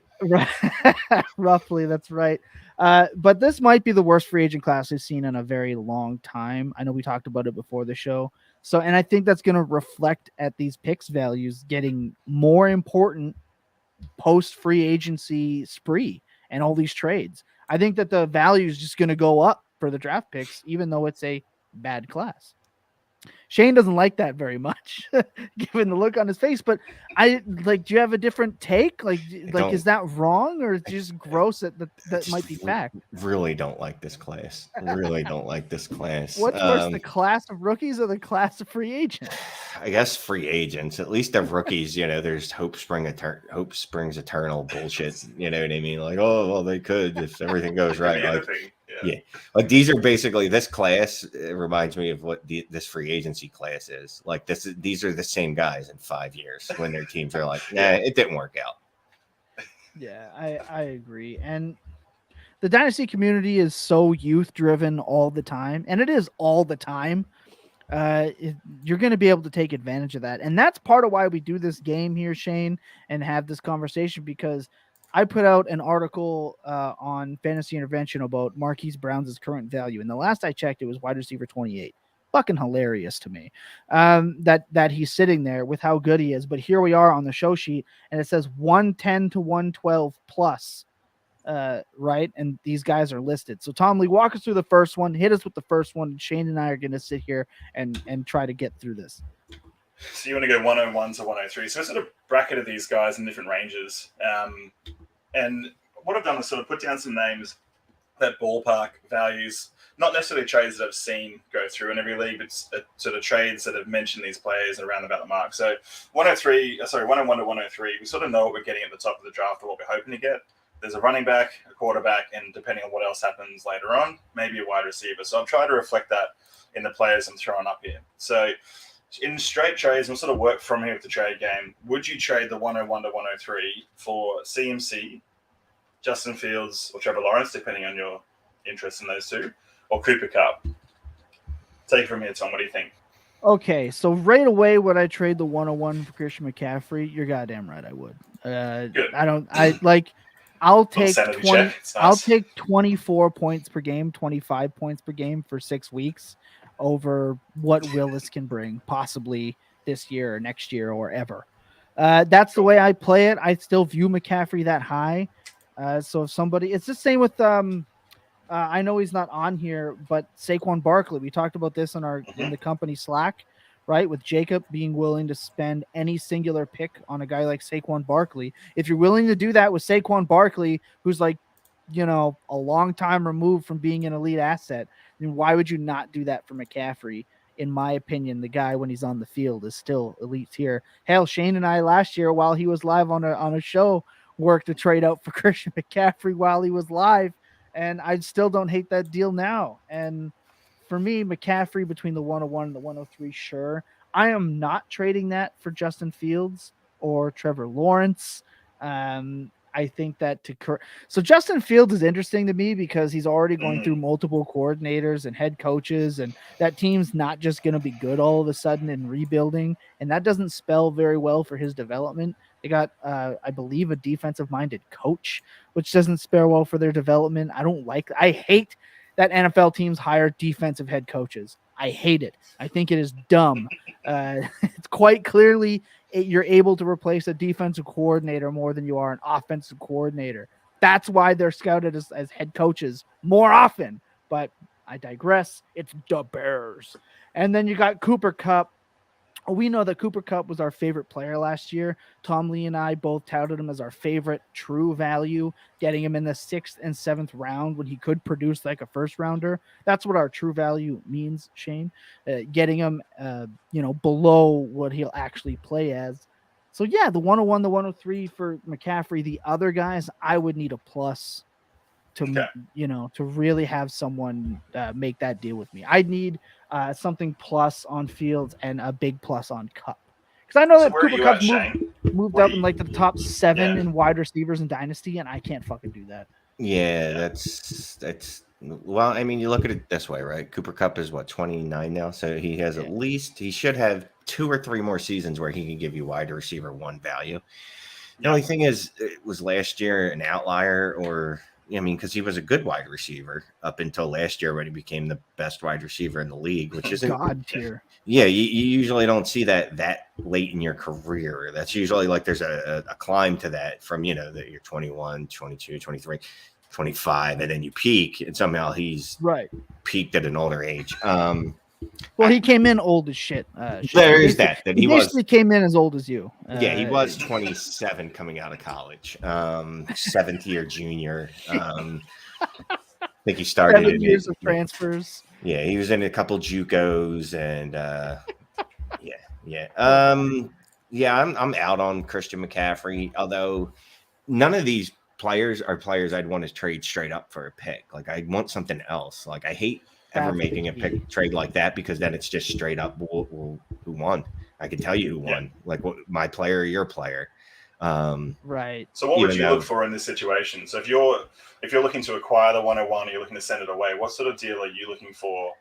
Roughly, that's right. But this might be the worst free agent class we've seen in a very long time. I know we talked about it before the show. So, and I think that's going to reflect at these picks values getting more important post free agency spree and all these trades. I think that the value is just going to go up for the draft picks, even though it's a bad class. Shane doesn't like that very much, given the look on his face. But do you have a different take? Is that wrong or just gross that might be fact? Really don't like this class. Really don't like this class. What's worse, the class of rookies or the class of free agents? I guess free agents. At least of rookies, there's hope springs eternal bullshit. You know what I mean? Like, oh, well, they could if everything goes right. Yeah. Like these are basically this class. It reminds me of what this free agency class is. Like these are the same guys in 5 years when their teams are like, nah, it didn't work out. Yeah, I agree. And the Dynasty community is so youth driven all the time, and it is all the time. You're going to be able to take advantage of that. And that's part of why we do this game here, Shane, and have this conversation, because I put out an article on Fantasy Intervention about Marquise Brown's current value. And the last I checked, it was wide receiver 28. Fucking hilarious to me that he's sitting there with how good he is. But here we are on the show sheet, and it says 110 to 112 plus, right? And these guys are listed. So, Tom Lee, walk us through the first one. Hit us with the first one. Shane and I are going to sit here and try to get through this. So you want to go 101 to 103. So I sort of bracketed these guys in different ranges. And what I've done is sort of put down some names that ballpark values, not necessarily trades that I've seen go through in every league, but sort of trades that have mentioned these players around about the mark. So 101 to 103, we sort of know what we're getting at the top of the draft or what we're hoping to get. There's a running back, a quarterback, and depending on what else happens later on, maybe a wide receiver. So I've tried to reflect that in the players I'm throwing up here. So in straight trades, we'll sort of work from here with the trade game. Would you trade the 101 to 103 for CMC, Justin Fields, or Trevor Lawrence, depending on your interest in those two, or Cooper Kupp? Take it from here, Tom. What do you think? Okay, so right away, would I trade the 101 for Christian McCaffrey? You're goddamn right, I would. Good. I'll take 20. Nice. I'll take 24 points per game, 25 points per game for 6 weeks over what Willis can bring, possibly this year or next year or ever. That's the way I play it. I still view McCaffrey that high. So if somebody, it's the same with I know he's not on here, but Saquon Barkley. We talked about this in the company Slack, right? With Jacob being willing to spend any singular pick on a guy like Saquon Barkley. If you're willing to do that with Saquon Barkley, who's like, a long time removed from being an elite asset, then why would you not do that for McCaffrey? In my opinion, the guy when he's on the field is still elite tier. Hell, Shane and I last year, while he was live on a show, worked to trade out for Christian McCaffrey while he was live, and I still don't hate that deal now. And for me, McCaffrey between the 101 and the 103, sure. I am not trading that for Justin Fields or Trevor Lawrence. I think that so Justin Fields is interesting to me because he's already going through multiple coordinators and head coaches, and that team's not just going to be good all of a sudden in rebuilding, and that doesn't spell very well for his development. They got, I believe, a defensive-minded coach, which doesn't spell well for their development. I hate that NFL teams hire defensive head coaches. I hate it. I think it is dumb. It's quite clearly you're able to replace a defensive coordinator more than you are an offensive coordinator. That's why they're scouted as head coaches more often. But I digress. It's the Bears. And then you got Cooper Kupp. We know that Cooper Kupp was our favorite player last year. Tom Lee and I both touted him as our favorite true value, getting him in the 6th and 7th round when he could produce like a first rounder. That's what our true value means, Shane. Getting him, below what he'll actually play as. So yeah, the 101, the 103 for McCaffrey. The other guys, I would need a plus to to really have someone make that deal with me. I'd need something plus on Fields and a big plus on Cup, because I know that Cooper Kupp moved up in like the top 7 in wide receivers in Dynasty, and I can't fucking do that. Yeah, that's well, I mean, you look at it this way, right? Cooper Kupp is what, 29 now, so he has he should have 2 or 3 more seasons where he can give you wide receiver 1 value. The only thing is, it was last year an outlier, or I mean, because he was a good wide receiver up until last year when he became the best wide receiver in the league, which isn't God tier. Yeah, you usually don't see that late in your career. That's usually like there's a climb to that from, that you're 21, 22, 23, 25, and then you peak, and somehow he's peaked at an older age. Well, he came in old as shit. There is that he basically came in as old as you. Yeah, he was 27 coming out of college, 7th year junior. I think he started 7 years of transfers. Yeah, he was in a couple JUCOs, and I'm out on Christian McCaffrey. Although none of these players are players I'd want to trade straight up for a pick. Like, I want something else. Like, I hate ever making a pick trade like that, because then it's just straight up who won. I can tell you who won, like my player or your player. Right. So what would you look for in this situation? So if you're looking to acquire the 101 or you're looking to send it away, what sort of deal are you looking for?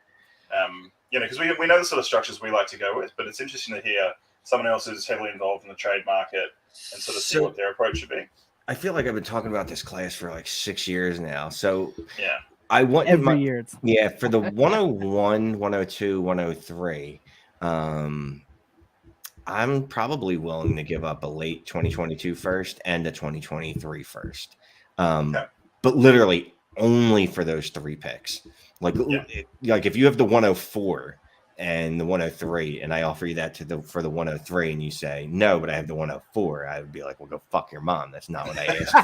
Because we know the sort of structures we like to go with, but it's interesting to hear someone else who's heavily involved in the trade market and sort of see what their approach should be. I feel like I've been talking about this class for like 6 years now. So I want every year. For the 101, 102, 103. I'm probably willing to give up a late 2022 first and a 2023 first. But literally only for those 3 picks. Like if you have the 104 and the 103, and I offer you that for the 103, and you say no, but I have the 104, I would be like, well, go fuck your mom. That's not what I asked for.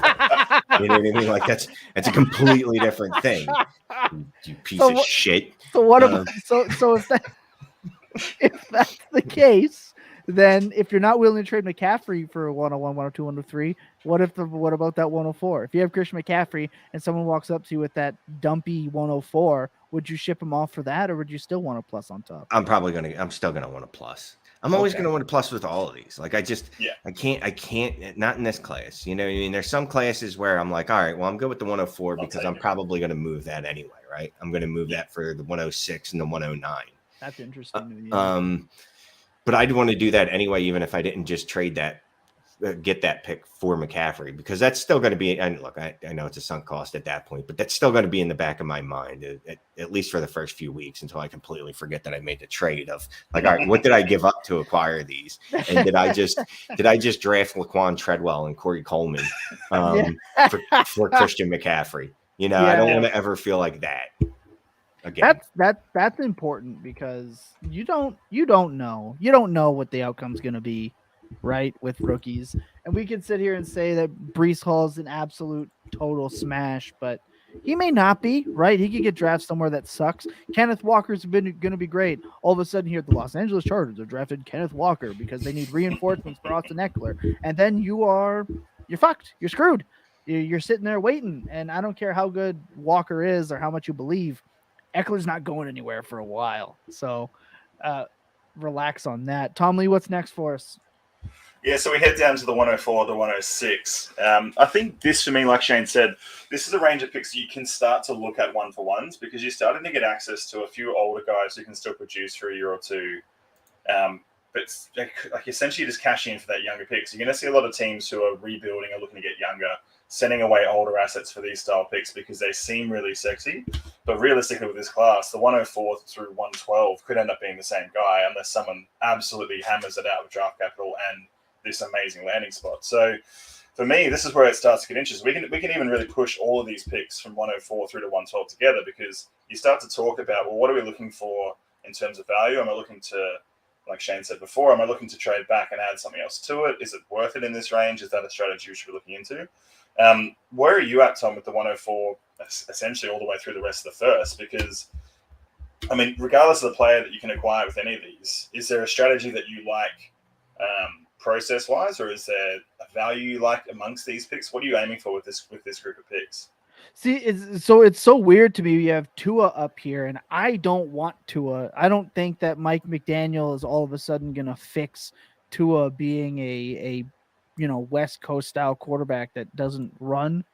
You know what I mean? Like, that's a completely different thing. You piece of shit. So what about if that's the case? Then if you're not willing to trade McCaffrey for a 101, 102, 103, what about that 104? If you have Christian McCaffrey and someone walks up to you with that dumpy 104, would you ship him off for that, or would you still want a plus on top? I'm still gonna want a plus. I'm always gonna want a plus with all of these. Like, I can't not in this class. You know what I mean? There's some classes where I'm like, all right, well, I'm good with the 104 because I'm probably gonna move that anyway, right? I'm gonna move that for the 106 and the 109. That's interesting. But I'd want to do that anyway, even if I didn't just trade that, get that pick for McCaffrey, because that's still going to be, and look, I know it's a sunk cost at that point, but that's still going to be in the back of my mind, at least for the first few weeks, until I completely forget that I made the trade of, like, all right, what did I give up to acquire these? And did I just draft Laquan Treadwell and Corey Coleman for Christian McCaffrey? I don't want to ever feel like that. Again. That's important, because you don't know what the outcome's going to be, right, with rookies. And we can sit here and say that Breece Hall's an absolute total smash, but he may not be, right? He could get drafted somewhere that sucks. Kenneth Walker's going to be great. All of a sudden here, the Los Angeles Chargers have drafted Kenneth Walker because they need reinforcements for Austin Eckler, and then you're fucked. You're screwed. You're sitting there waiting, and I don't care how good Walker is or how much you believe, Eckler's not going anywhere for a while. So relax on that. Tom Lee, what's next for us? Yeah, so we head down to the 104, the 106. I think this, for me, like Shane said, this is a range of picks you can start to look at one-for-ones, because you're starting to get access to a few older guys who can still produce for a year or two. But like essentially just cash in for that younger pick. So you're going to see a lot of teams who are rebuilding or looking to get younger, sending away older assets for these style picks because they seem really sexy. But realistically with this class, the 104 through 112 could end up being the same guy unless someone absolutely hammers it out with draft capital and this amazing landing spot. So for me, this is where it starts to get interesting. We can even really push all of these picks from 104 through to 112 together, because you start to talk about, well, what are we looking for in terms of value? Am I looking to, like Shane said before, am I looking to trade back and add something else to it? Is it worth it in this range? Is that a strategy we should be looking into? Where are you at, Tom, with the 104, essentially all the way through the rest of the first? Because, I mean, regardless of the player that you can acquire with any of these, is there a strategy that you like process wise, or is there a value you like amongst these picks? What are you aiming for with this group of picks? See, it's so weird to me. You have Tua up here, and I don't want Tua. I don't think that Mike McDaniel is all of a sudden going to fix Tua being a West Coast style quarterback that doesn't run.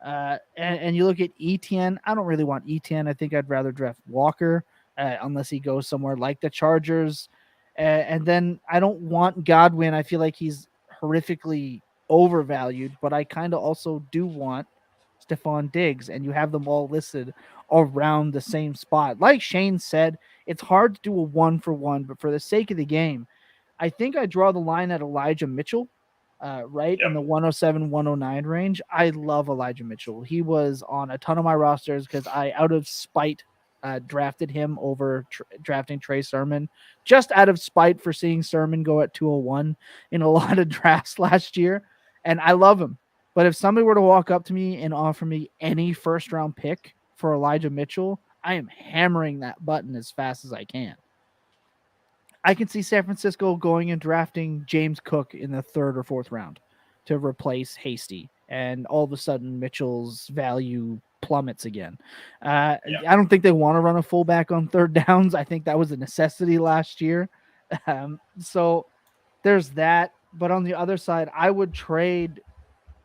And you look at ETN. I don't really want ETN. I think I'd rather draft Walker unless he goes somewhere like the Chargers. And then I don't want Godwin. I feel like he's horrifically overvalued, but I kind of also do want Stephon Diggs, and you have them all listed around the same spot. Like Shane said, it's hard to do a 1-for-1, but for the sake of the game, I think I draw the line at Elijah Mitchell, in the 107, 109 range. I love Elijah Mitchell. He was on a ton of my rosters because I, out of spite, drafted him over drafting Trey Sermon, just out of spite for seeing Sermon go at 201 in a lot of drafts last year. And I love him. But if somebody were to walk up to me and offer me any first-round pick for Elijah Mitchell, I am hammering that button as fast as I can. I can see San Francisco going and drafting James Cook in the 3rd or 4th round to replace Hasty, and all of a sudden Mitchell's value plummets again. I don't think they want to run a fullback on 3rd downs. I think that was a necessity last year. So there's that. But on the other side, I would trade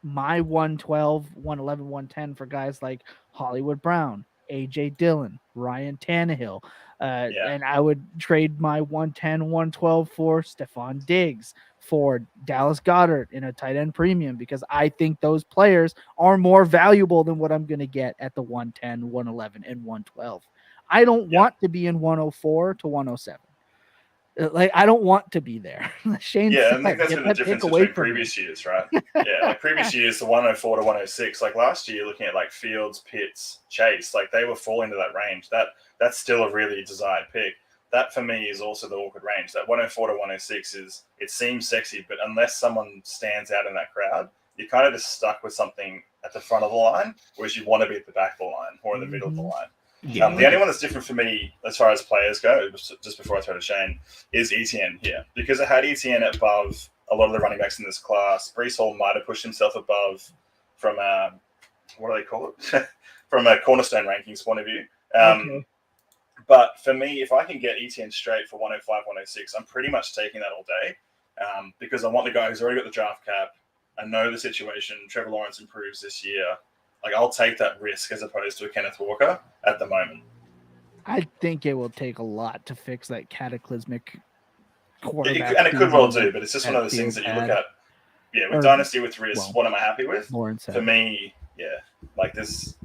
my 112, 111, 110 for guys like Hollywood Brown, AJ Dillon, Ryan Tannehill. And I would trade my 110, 112 for Stephon Diggs, for Dallas Goedert in a tight end premium, because I think those players are more valuable than what I'm going to get at the 110, 111, and 112. I don't want to be in 104 to 107. Like, I don't want to be there. Shane I said, think that's been the difference between previous years, right? Like previous years, the 104 to 106. Like last year, looking at like Fields, Pitts, Chase, like they were falling into that range. That's still a really desired pick. That for me is also the awkward range. That 104 to 106 it seems sexy, but unless someone stands out in that crowd, you're kind of just stuck with something at the front of the line, whereas you want to be at the back of the line or in the middle of the line. The only one that's different for me as far as players go, just before I throw to Shane, is ETN here. Because I had ETN above a lot of the running backs in this class. Breece Hall might have pushed himself above from what do they call it? From a cornerstone rankings point of view. But for me, if I can get ETN straight for 105, 106, I'm pretty much taking that all day because I want the guy who's already got the draft cap. I know the situation. Trevor Lawrence improves this year. Like, I'll take that risk as opposed to a Kenneth Walker at the moment. I think it will take a lot to fix that cataclysmic quarterback. And it could well do, but it's just one of those things that you look at. Yeah, with Dynasty, with risk, what am I happy with? For me, like this,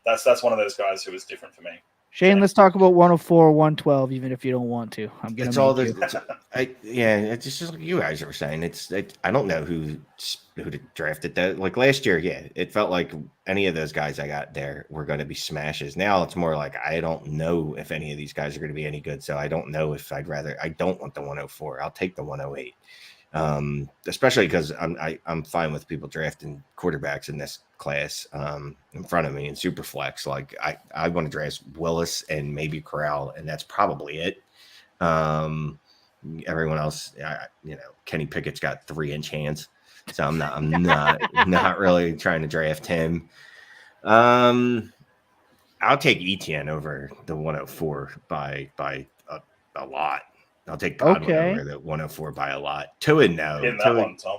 that's one of those guys who was different for me. Shane, let's talk about 104, 112, even if you don't want to. I'm gonna. It's all this. It's just like you guys were saying. I don't know who drafted that. Like last year, it felt like any of those guys I got there were going to be smashes. Now it's more like I don't know if any of these guys are going to be any good. So I don't know if I don't want the 104. I'll take the 108. Especially because I'm fine with people drafting quarterbacks in this class in front of me in Superflex. Like I want to draft Willis and maybe Corral, and that's probably it. Everyone else, Kenny Pickett's got 3-inch hands, so I'm not really trying to draft him. I'll take ETN over the 104 by a lot. I'll take Godwin over the 104 by a lot. Tua, no.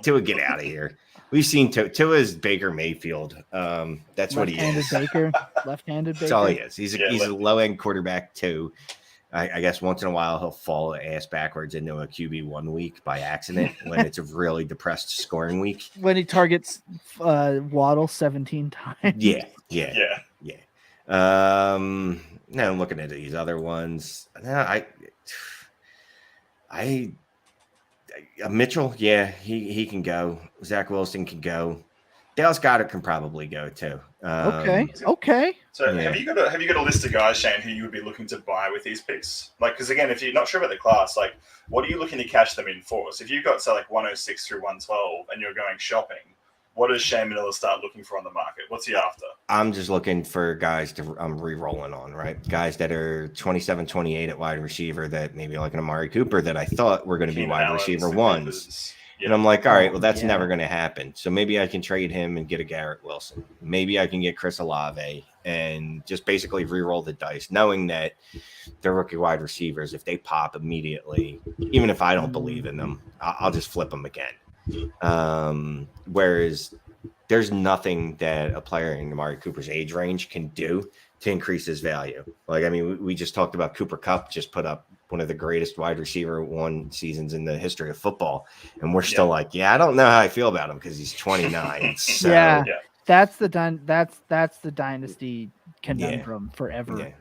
Tua, get out of here. We've seen Tua's Baker Mayfield. That's what he is. Left-handed Baker. That's all he is. He's a low-end quarterback too. I guess once in a while he'll fall ass backwards into a QB 1 week by accident when it's a really depressed scoring week. When he targets Waddle 17 times. Yeah. Now I'm looking at these other ones. Mitchell, he can go. Zach Wilson can go. Dallas Goedert can probably go too. Okay. So have you got a list of guys, Shane, who you would be looking to buy with these picks? Like, because again, if you're not sure about the class, like, what are you looking to cash them in for? So if you've got say like 106 through 112 and you're going shopping, what does Shane Manilla start looking for on the market? What's he after? I'm just looking for guys I'm re-rolling on, right? Guys that are 27, 28 at wide receiver that maybe like an Amari Cooper that I thought were going to be wide receiver ones. And I'm like, all right, well, that's Yeah. never going to happen. So maybe I can trade him and get a Garrett Wilson. Maybe I can get Chris Olave and just basically re-roll the dice, knowing that they're rookie wide receivers. If they pop immediately, even if I don't believe in them, I'll just flip them again. Whereas there's nothing that a player in Amari Cooper's age range can do to increase his value. Like, I mean, we just talked about Cooper Kupp just put up one of the greatest wide receiver one seasons in the history of football. And we're still like, yeah, I don't know how I feel about him because he's 29. So, yeah, that's the dynasty conundrum forever.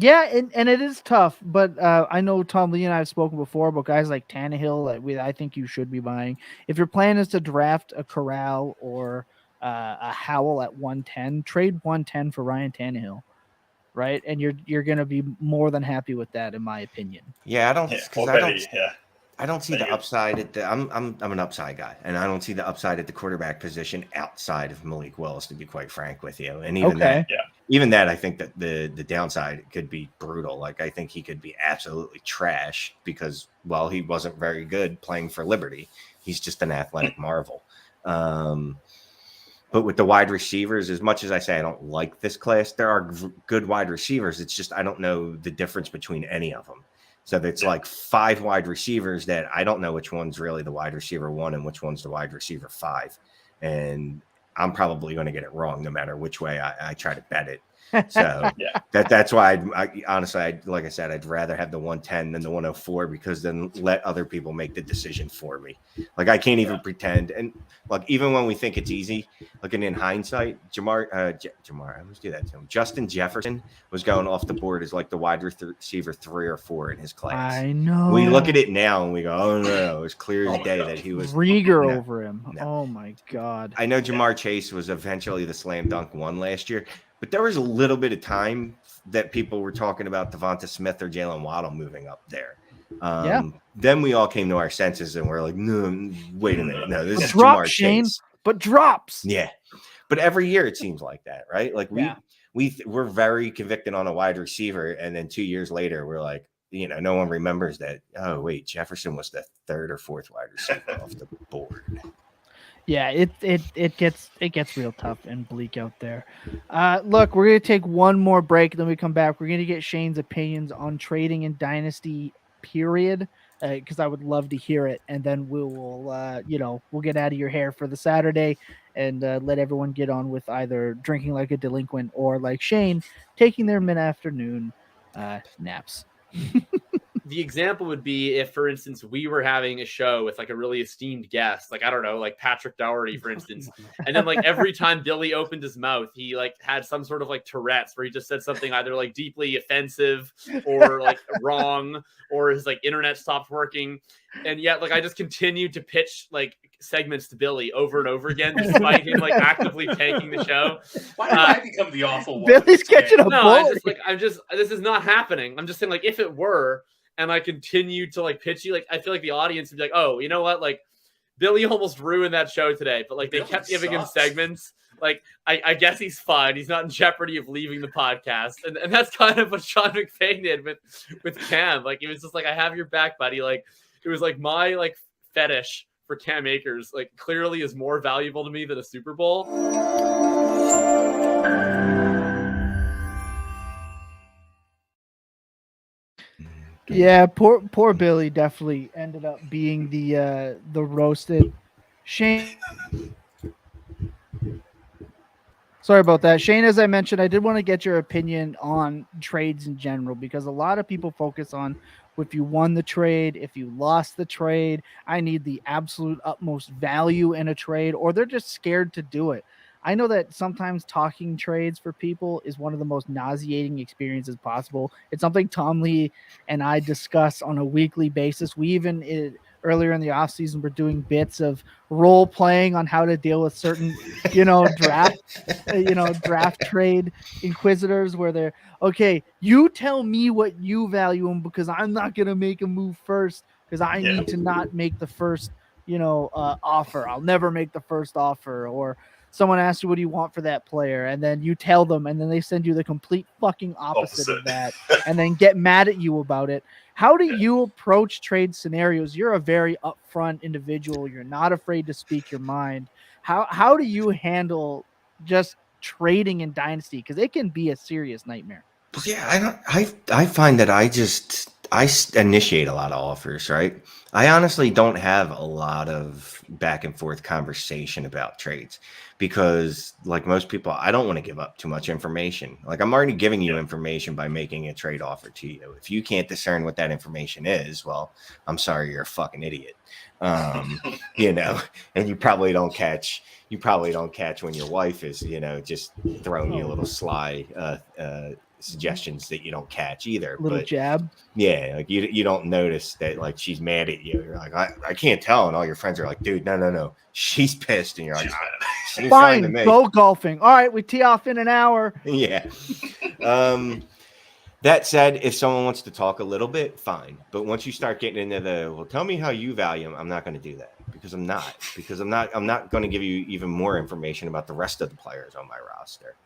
Yeah, and it is tough, but I know Tom Lee and I have spoken before about guys like Tannehill that I think you should be buying. If your plan is to draft a Corral or a Howell at 110, trade 110 for Ryan Tannehill, right? And you're going to be more than happy with that, in my opinion. Yeah, I don't see the There you upside at the. I'm an upside guy, and I don't see the upside at the quarterback position outside of Malik Willis, to be quite frank with you. And even that, I think that the downside could be brutal. Like, I think he could be absolutely trash because, well, he wasn't very good playing for Liberty. He's just an athletic marvel. But with the wide receivers, as much as I say I don't like this class, there are good wide receivers. It's just I don't know the difference between any of them. So it's like 5 wide receivers that I don't know which one's really the wide receiver 1 and which one's the wide receiver 5. And I'm probably going to get it wrong no matter which way I try to bet it. So that's why I honestly, like I said, I'd rather have the 110 than the 104 because then let other people make the decision for me. Like, I can't even pretend. And like, even when we think it's easy, looking in hindsight, Jamar, I always do that to him. Justin Jefferson was going off the board as like the wide receiver 3 or 4 in his class. I know. We look at it now and we go, oh no, it's clear as day that he was Rieger over him. No. Oh my God. I know Jamar Chase was eventually the slam dunk one last year. But there was a little bit of time that people were talking about Devonta Smith or Jalen Waddle moving up there. Then we all came to our senses and we're like, no, wait a minute. No, this is Jamar Chase. But drops. Yeah. But every year it seems like that, right? Like we're very convicted on a wide receiver. And then 2 years later, we're like, no one remembers that. Oh, wait, Jefferson was the 3rd or 4th wide receiver off the board. Yeah, it gets real tough and bleak out there. Look, we're gonna take one more break, then we come back. We're gonna get Shane's opinions on trading in Dynasty, period, because I would love to hear it, and then we'll get out of your hair for the Saturday and let everyone get on with either drinking like a delinquent or, like Shane, taking their mid-afternoon naps. The example would be if, for instance, we were having a show with like a really esteemed guest, like, I don't know, like Patrick Doherty, for instance. And then like every time Billy opened his mouth, he like had some sort of like Tourette's where he just said something either like deeply offensive or like wrong, or his like internet stopped working. And yet like I just continued to pitch like segments to Billy over and over again, despite him like actively tanking the show. Why did I become the awful one? Billy's catching a bullet. This is not happening. I'm just saying, like, if it were, and I continued to like pitch you, like, I feel like the audience would be like, oh, you know what? Like, Billy almost ruined that show today, but like they kept giving him segments. Like, I guess he's fine. He's not in jeopardy of leaving the podcast. And that's kind of what Sean McVay did with Cam. Like, it was just like, I have your back, buddy. Like, it was like my like fetish for Cam Akers, like, clearly is more valuable to me than a Super Bowl. Yeah, poor Billy definitely ended up being the roasted. Shane, sorry about that. Shane, as I mentioned, I did want to get your opinion on trades in general, because a lot of people focus on if you won the trade, if you lost the trade. I need the absolute utmost value in a trade, or they're just scared to do it. I know that sometimes talking trades for people is one of the most nauseating experiences possible. It's something Tom Lee and I discuss on a weekly basis. We even earlier in the offseason were doing bits of role playing on how to deal with certain, draft trade inquisitors where they're, okay, you tell me what you value them because I'm not going to make a move first because I need to not make the first, offer. I'll never make the first offer. Or someone asks you what do you want for that player, and then you tell them, and then they send you the complete fucking opposite of that, and then get mad at you about it. How do you approach trade scenarios? You're a very upfront individual. You're not afraid to speak your mind. How do you handle just trading in Dynasty? Because it can be a serious nightmare. Yeah, I find that I initiate a lot of offers, right? I honestly don't have a lot of back and forth conversation about trades because, like most people, I don't want to give up too much information. Like, I'm already giving you information by making a trade offer to you. If you can't discern what that information is, well, I'm sorry, you're a fucking idiot. You know, and you probably don't catch when your wife is, you know, just throwing you a little sly suggestions that you don't catch either. Little jab. Yeah, like you don't notice that, like, she's mad at you. You're like, I can't tell, and all your friends are like, dude, no, she's pissed, and you're like, seems fine to me. Go golfing. All right, we tee off in an hour. Yeah. That said, if someone wants to talk a little bit, fine. But once you start getting into well, tell me how you value them, I'm not going to do that because I'm not going to give you even more information about the rest of the players on my roster.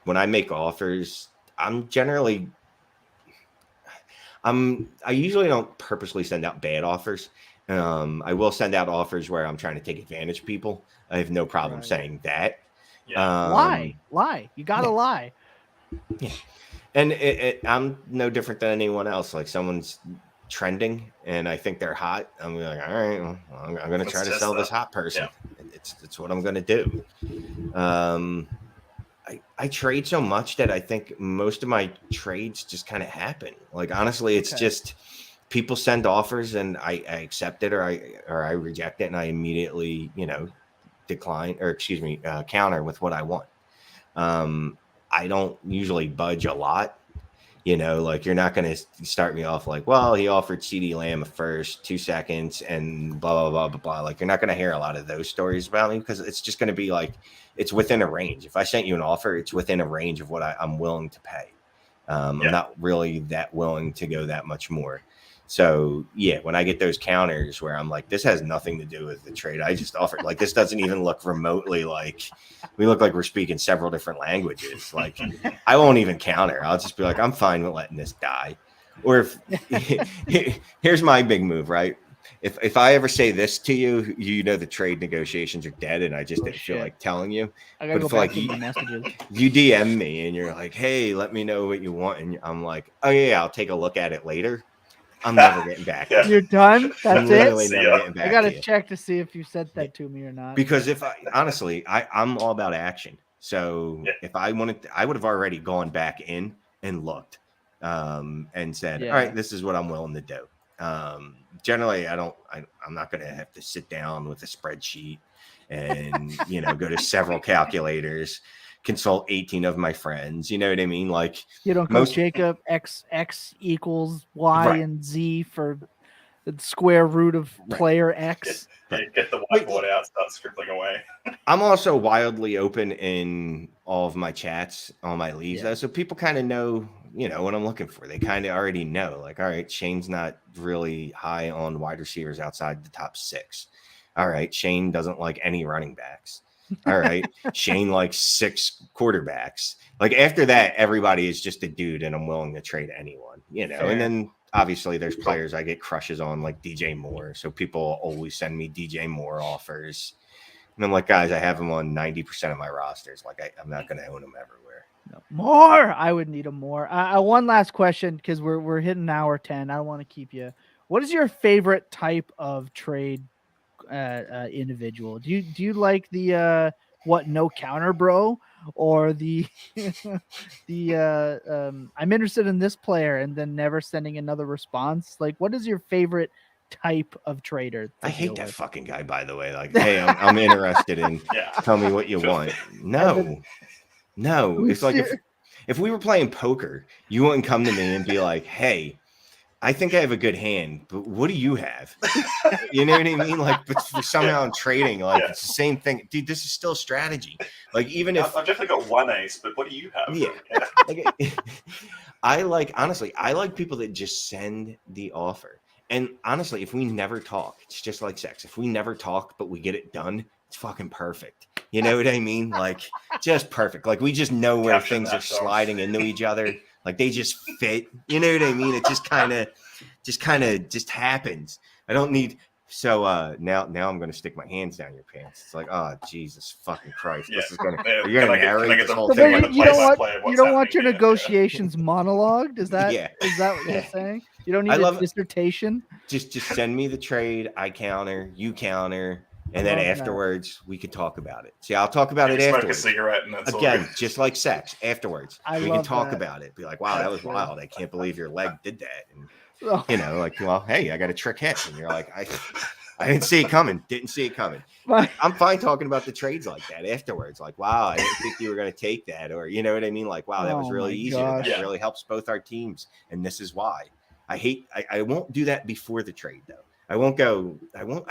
When I make offers, I usually don't purposely send out bad offers. I will send out offers where I'm trying to take advantage of people. I have no problem saying that. Yeah. Lie. You gotta lie. Yeah. And I'm no different than anyone else. Like, someone's trending and I think they're hot, I'm like, all right, well, I'm going to try to sell this hot person. Yeah. It's what I'm going to do. I trade so much that I think most of my trades just kind of happen. Like, honestly, it's just people send offers and I accept it or I reject it, and I immediately, counter with what I want. I don't usually budge a lot. Like, you're not going to start me off like, well, he offered CeeDee Lamb a first, 2 seconds, and blah, blah, blah, blah, blah. Like, you're not going to hear a lot of those stories about me because it's just going to be like, it's within a range. If I sent you an offer, it's within a range of what I'm willing to pay. I'm not really that willing to go that much more. So, yeah, when I get those counters where I'm like, this has nothing to do with the trade I just offered. Like, this doesn't even look remotely like we look like we're speaking several different languages. Like, I won't even counter. I'll just be like, I'm fine with letting this die. Or here's my big move, right? If I ever say this to you, the trade negotiations are dead, and I just didn't feel like telling you. But if like you DM me and you're like, hey, let me know what you want, and I'm like, oh yeah, I'll take a look at it later. I'm never getting back. You're done. That's it. I gotta check to see if you said that to me or not. Because I'm all about action. So if I wanted, I would have already gone back in and looked, and said, all right, this is what I'm willing to do. Generally, I'm not going to have to sit down with a spreadsheet and go to several calculators. Consult 18 of my friends. You know what I mean? Like, you don't go Jacob X equals Y and Z for the square root of player X. Get the whiteboard out, start scribbling away. I'm also wildly open in all of my chats, all my leagues, though, so people kind of know, what I'm looking for. They kind of already know, like, all right, Shane's not really high on wide receivers outside the top 6. All right, Shane doesn't like any running backs. All right, Shane likes 6 quarterbacks. Like, after that, everybody is just a dude, and I'm willing to trade anyone, Fair. And then obviously there's players I get crushes on, like DJ Moore. So people always send me DJ Moore offers, and I'm like, guys, I have him on 90% of my rosters. Like, I'm not going to own him everywhere. No. More. I would need him more. One last question, because we're hitting hour 10. I don't want to keep you. What is your favorite type of trade? Individual, do you like the no counter bro, or the I'm interested in this player and then never sending another response? Like, what is your favorite type of trader? I hate that fucking guy, by the way. Like, hey, I'm interested in tell me what you want. No, it's like if we were playing poker, you wouldn't come to me and be like, hey, I think I have a good hand, but what do you have? You know what I mean? Like, but somehow I'm trading. Like, it's the same thing. Dude, this is still strategy. Like, even if I've definitely got 1 ace, but what do you have? Yeah. I like people that just send the offer. And honestly, if we never talk, it's just like sex. If we never talk, but we get it done, it's fucking perfect. You know what I mean? Like, just perfect. Like, we just know where Capture things that, are dog. sliding into each other. Like, they just fit. You know what I mean? It just kind of happens. I don't need. So now I'm going to stick my hands down your pants. It's like, oh, Jesus fucking Christ. Yeah. This is going to, Yeah, you're going to can I narrate get this the- whole So thing thing. on wait, the you don't want play-by-play of what's you don't want your happening here. negotiations monologued? Is that Yeah. what you're saying? You don't need I a love it. dissertation? Just send me the trade. I counter, you counter. And then Love that. afterwards, we could talk about it. See, I'll talk about You it smoke a afterwards. cigarette and that's all Again, good. just like sex, afterwards. I We can love talk that. about it. Be like, wow, that was That's good. wild. I can't believe your leg did that. And, Oh, you know, like, well, hey, I got a trick hit. And you're like, I didn't see it coming. Didn't see it coming. my- I'm fine talking about the trades like that afterwards. Like, wow, I didn't think you were going to take that. Or, you know what I mean? Like, wow, that was Oh really my easy. Or gosh. that Yeah. really helps both our teams. And this is why. I won't do that before the trade, though. I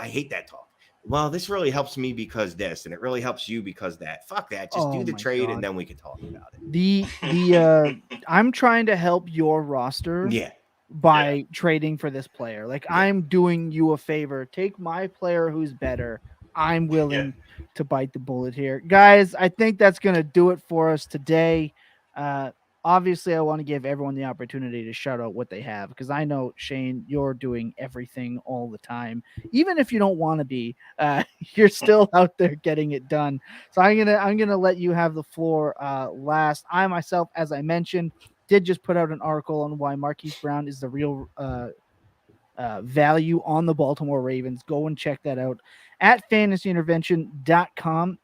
hate that talk. Well, this really helps me because this, and it really helps you because that. Fuck that. Just Oh do the my trade, God. and then we can talk about it. the I'm trying to help your roster Yeah. by trading for this player. Like, I'm doing you a favor. Take my player who's better. I'm willing to bite the bullet here. Guys, I think that's going to do it for us today. Obviously, I want to give everyone the opportunity to shout out what they have, because I know, Shane, you're doing everything all the time. Even if you don't want to be, you're still out there getting it done. So I'm gonna let you have the floor last. I myself, as I mentioned, did just put out an article on why Marquise Brown is the real value on the Baltimore Ravens. Go and check that out at fantasyintervention.com.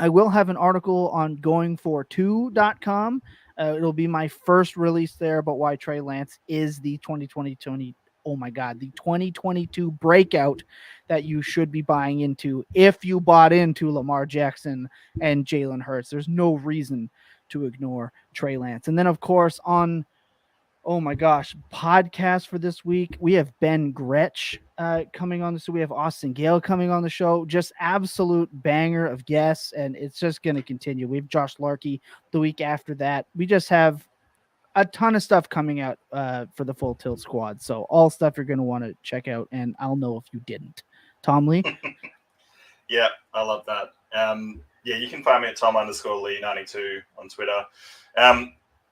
I will have an article on goingfor2.com. It'll be my first release there about why Trey Lance is the 2022 breakout that you should be buying into if you bought into Lamar Jackson and Jalen Hurts. There's no reason to ignore Trey Lance. And then, of course, on podcast for this week, we have Ben Gretsch coming on. So we have Austin Gale coming on the show. Just absolute banger of guests, and it's just going to continue. We have Josh Larkey the week after that. We just have a ton of stuff coming out for the Full Tilt Squad. So all stuff you're going to want to check out, and I'll know if you didn't. Tom Lee? Yeah, I love that. You can find me at Tom_Lee92 on Twitter.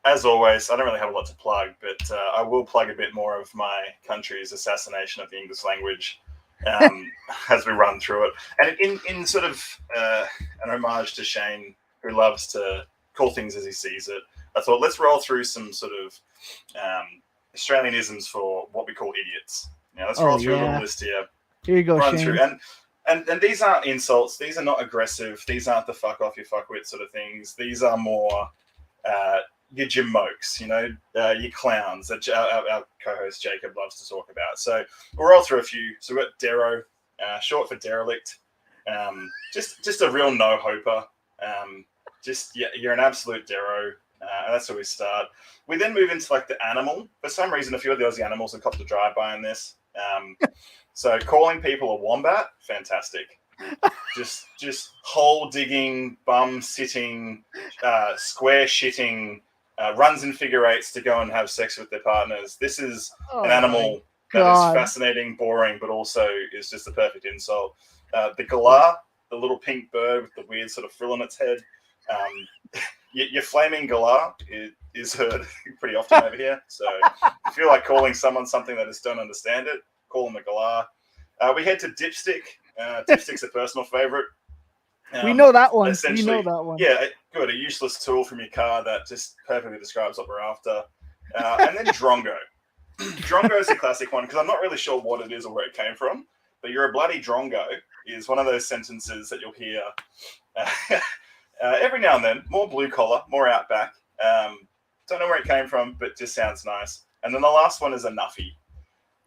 As always, I don't really have a lot to plug, but I will plug a bit more of my country's assassination of the English language as we run through it. And in sort of an homage to Shane, who loves to call things as he sees it, I thought let's roll through some sort of Australianisms for what we call idiots. Let's roll through a little list here. Here you go, Run Shane. through. And these aren't insults. These are not aggressive. These aren't the fuck off, you fuckwit sort of things. These are more your Jim Mokes, your clowns that our co-host Jacob loves to talk about. So we'll roll through a few. So we've got Dero, short for derelict. Just a real no-hoper. You're an absolute Dero. And that's where we start. We then move into like the animal. For some reason, a few of the Aussie animals have copped a drive-by in this. So calling people a wombat, fantastic. Just hole digging, bum sitting, square shitting, runs in figure eights to go and have sex with their partners. This is an animal that is fascinating, boring, but also is just the perfect insult. The galah, the little pink bird with the weird sort of frill on its head. Your flaming galah is heard pretty often over here. So if you feel like calling someone something that just don't understand it, call them a galah. We head to dipstick. Dipstick's a personal favorite. We know that one. Yeah, good. A useless tool from your car that just perfectly describes what we're after. And then drongo. Drongo is a classic one because I'm not really sure what it is or where it came from. But you're a bloody drongo is one of those sentences that you'll hear every now and then. More blue collar, more outback. Don't know where it came from, but just sounds nice. And then the last one is a nuffy.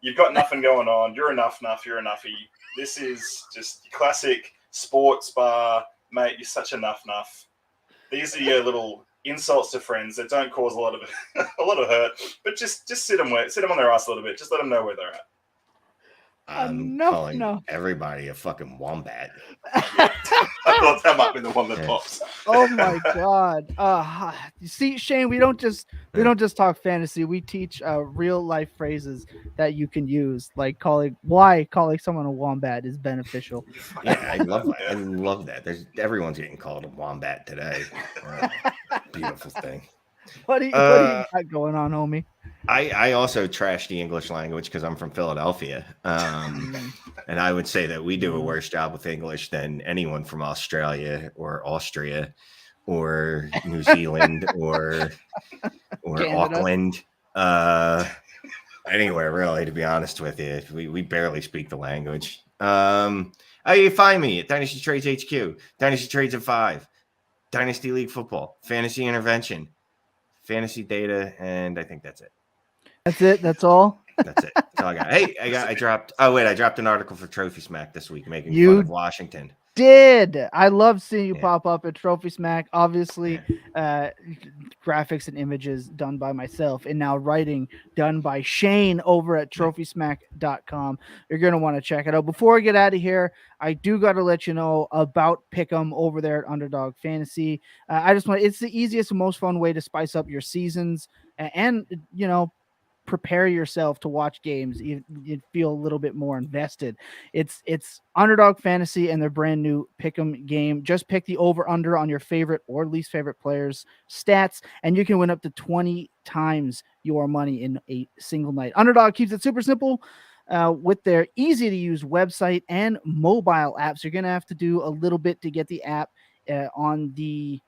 You've got nothing going on. You're a nuff. You're a nuffy. This is just classic sports bar, mate. You're such a nuff. These are your little insults to friends that don't cause a lot of hurt, but just sit them on their ass a little bit. Just let them know where they're at. I'm No, calling no. everybody a fucking wombat. I thought that might be the one that Yeah. pops. Oh my god. You see, Shane, we don't just talk fantasy. We teach real life phrases that you can use, like calling someone a wombat is beneficial. Yeah, I love that. I love that. Everyone's getting called a wombat today. Beautiful thing. What do you got going on, homie? I also trash the English language because I'm from Philadelphia. And I would say that we do a worse job with English than anyone from Australia or Austria or New Zealand or Canada. Auckland. Anywhere really, to be honest with you. We barely speak the language. You find me at Dynasty Trades HQ, Dynasty Trades at 5, Dynasty League Football, Fantasy Intervention, Fantasy Data, and I think that's it. That's it. That's all. That's it. That's all I got. Hey, I dropped an article for Trophy Smack this week making fun of Washington. I love seeing you pop up at Trophy Smack. Obviously, graphics and images done by myself, and now writing done by Shane over at trophysmack.com. You're going to want to check it out. Before I get out of here, I do got to let you know about Pick'em over there at Underdog Fantasy. It's the easiest and most fun way to spice up your seasons and prepare yourself to watch games. You feel a little bit more invested. It's Underdog Fantasy and their brand new Pick'em game. Just pick the over-under on your favorite or least favorite players' stats, and you can win up to 20 times your money in a single night. Underdog keeps it super simple with their easy-to-use website and mobile apps. You're going to have to do a little bit to get the app on the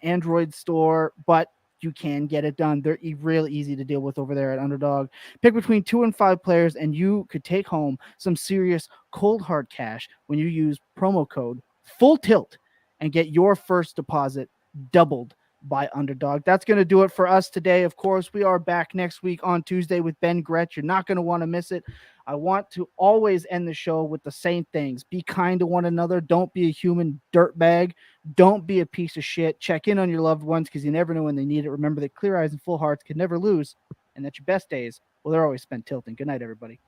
Android store, but you can get it done. They're really easy to deal with over there at Underdog. Pick between 2 and 5 players, and you could take home some serious cold hard cash when you use promo code FULLTILT and get your first deposit doubled by Underdog. That's going to do it for us today. Of course, we are back next week on Tuesday with Ben Gretsch. You're not going to want to miss it. I want to always end the show with the same things. Be kind to one another. Don't be a human dirtbag. Don't be a piece of shit. Check in on your loved ones because you never know when they need it. Remember that clear eyes and full hearts can never lose, and that your best days, well, they're always spent tilting. Good night, everybody.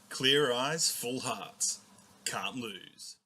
Clear eyes, full hearts. Can't lose.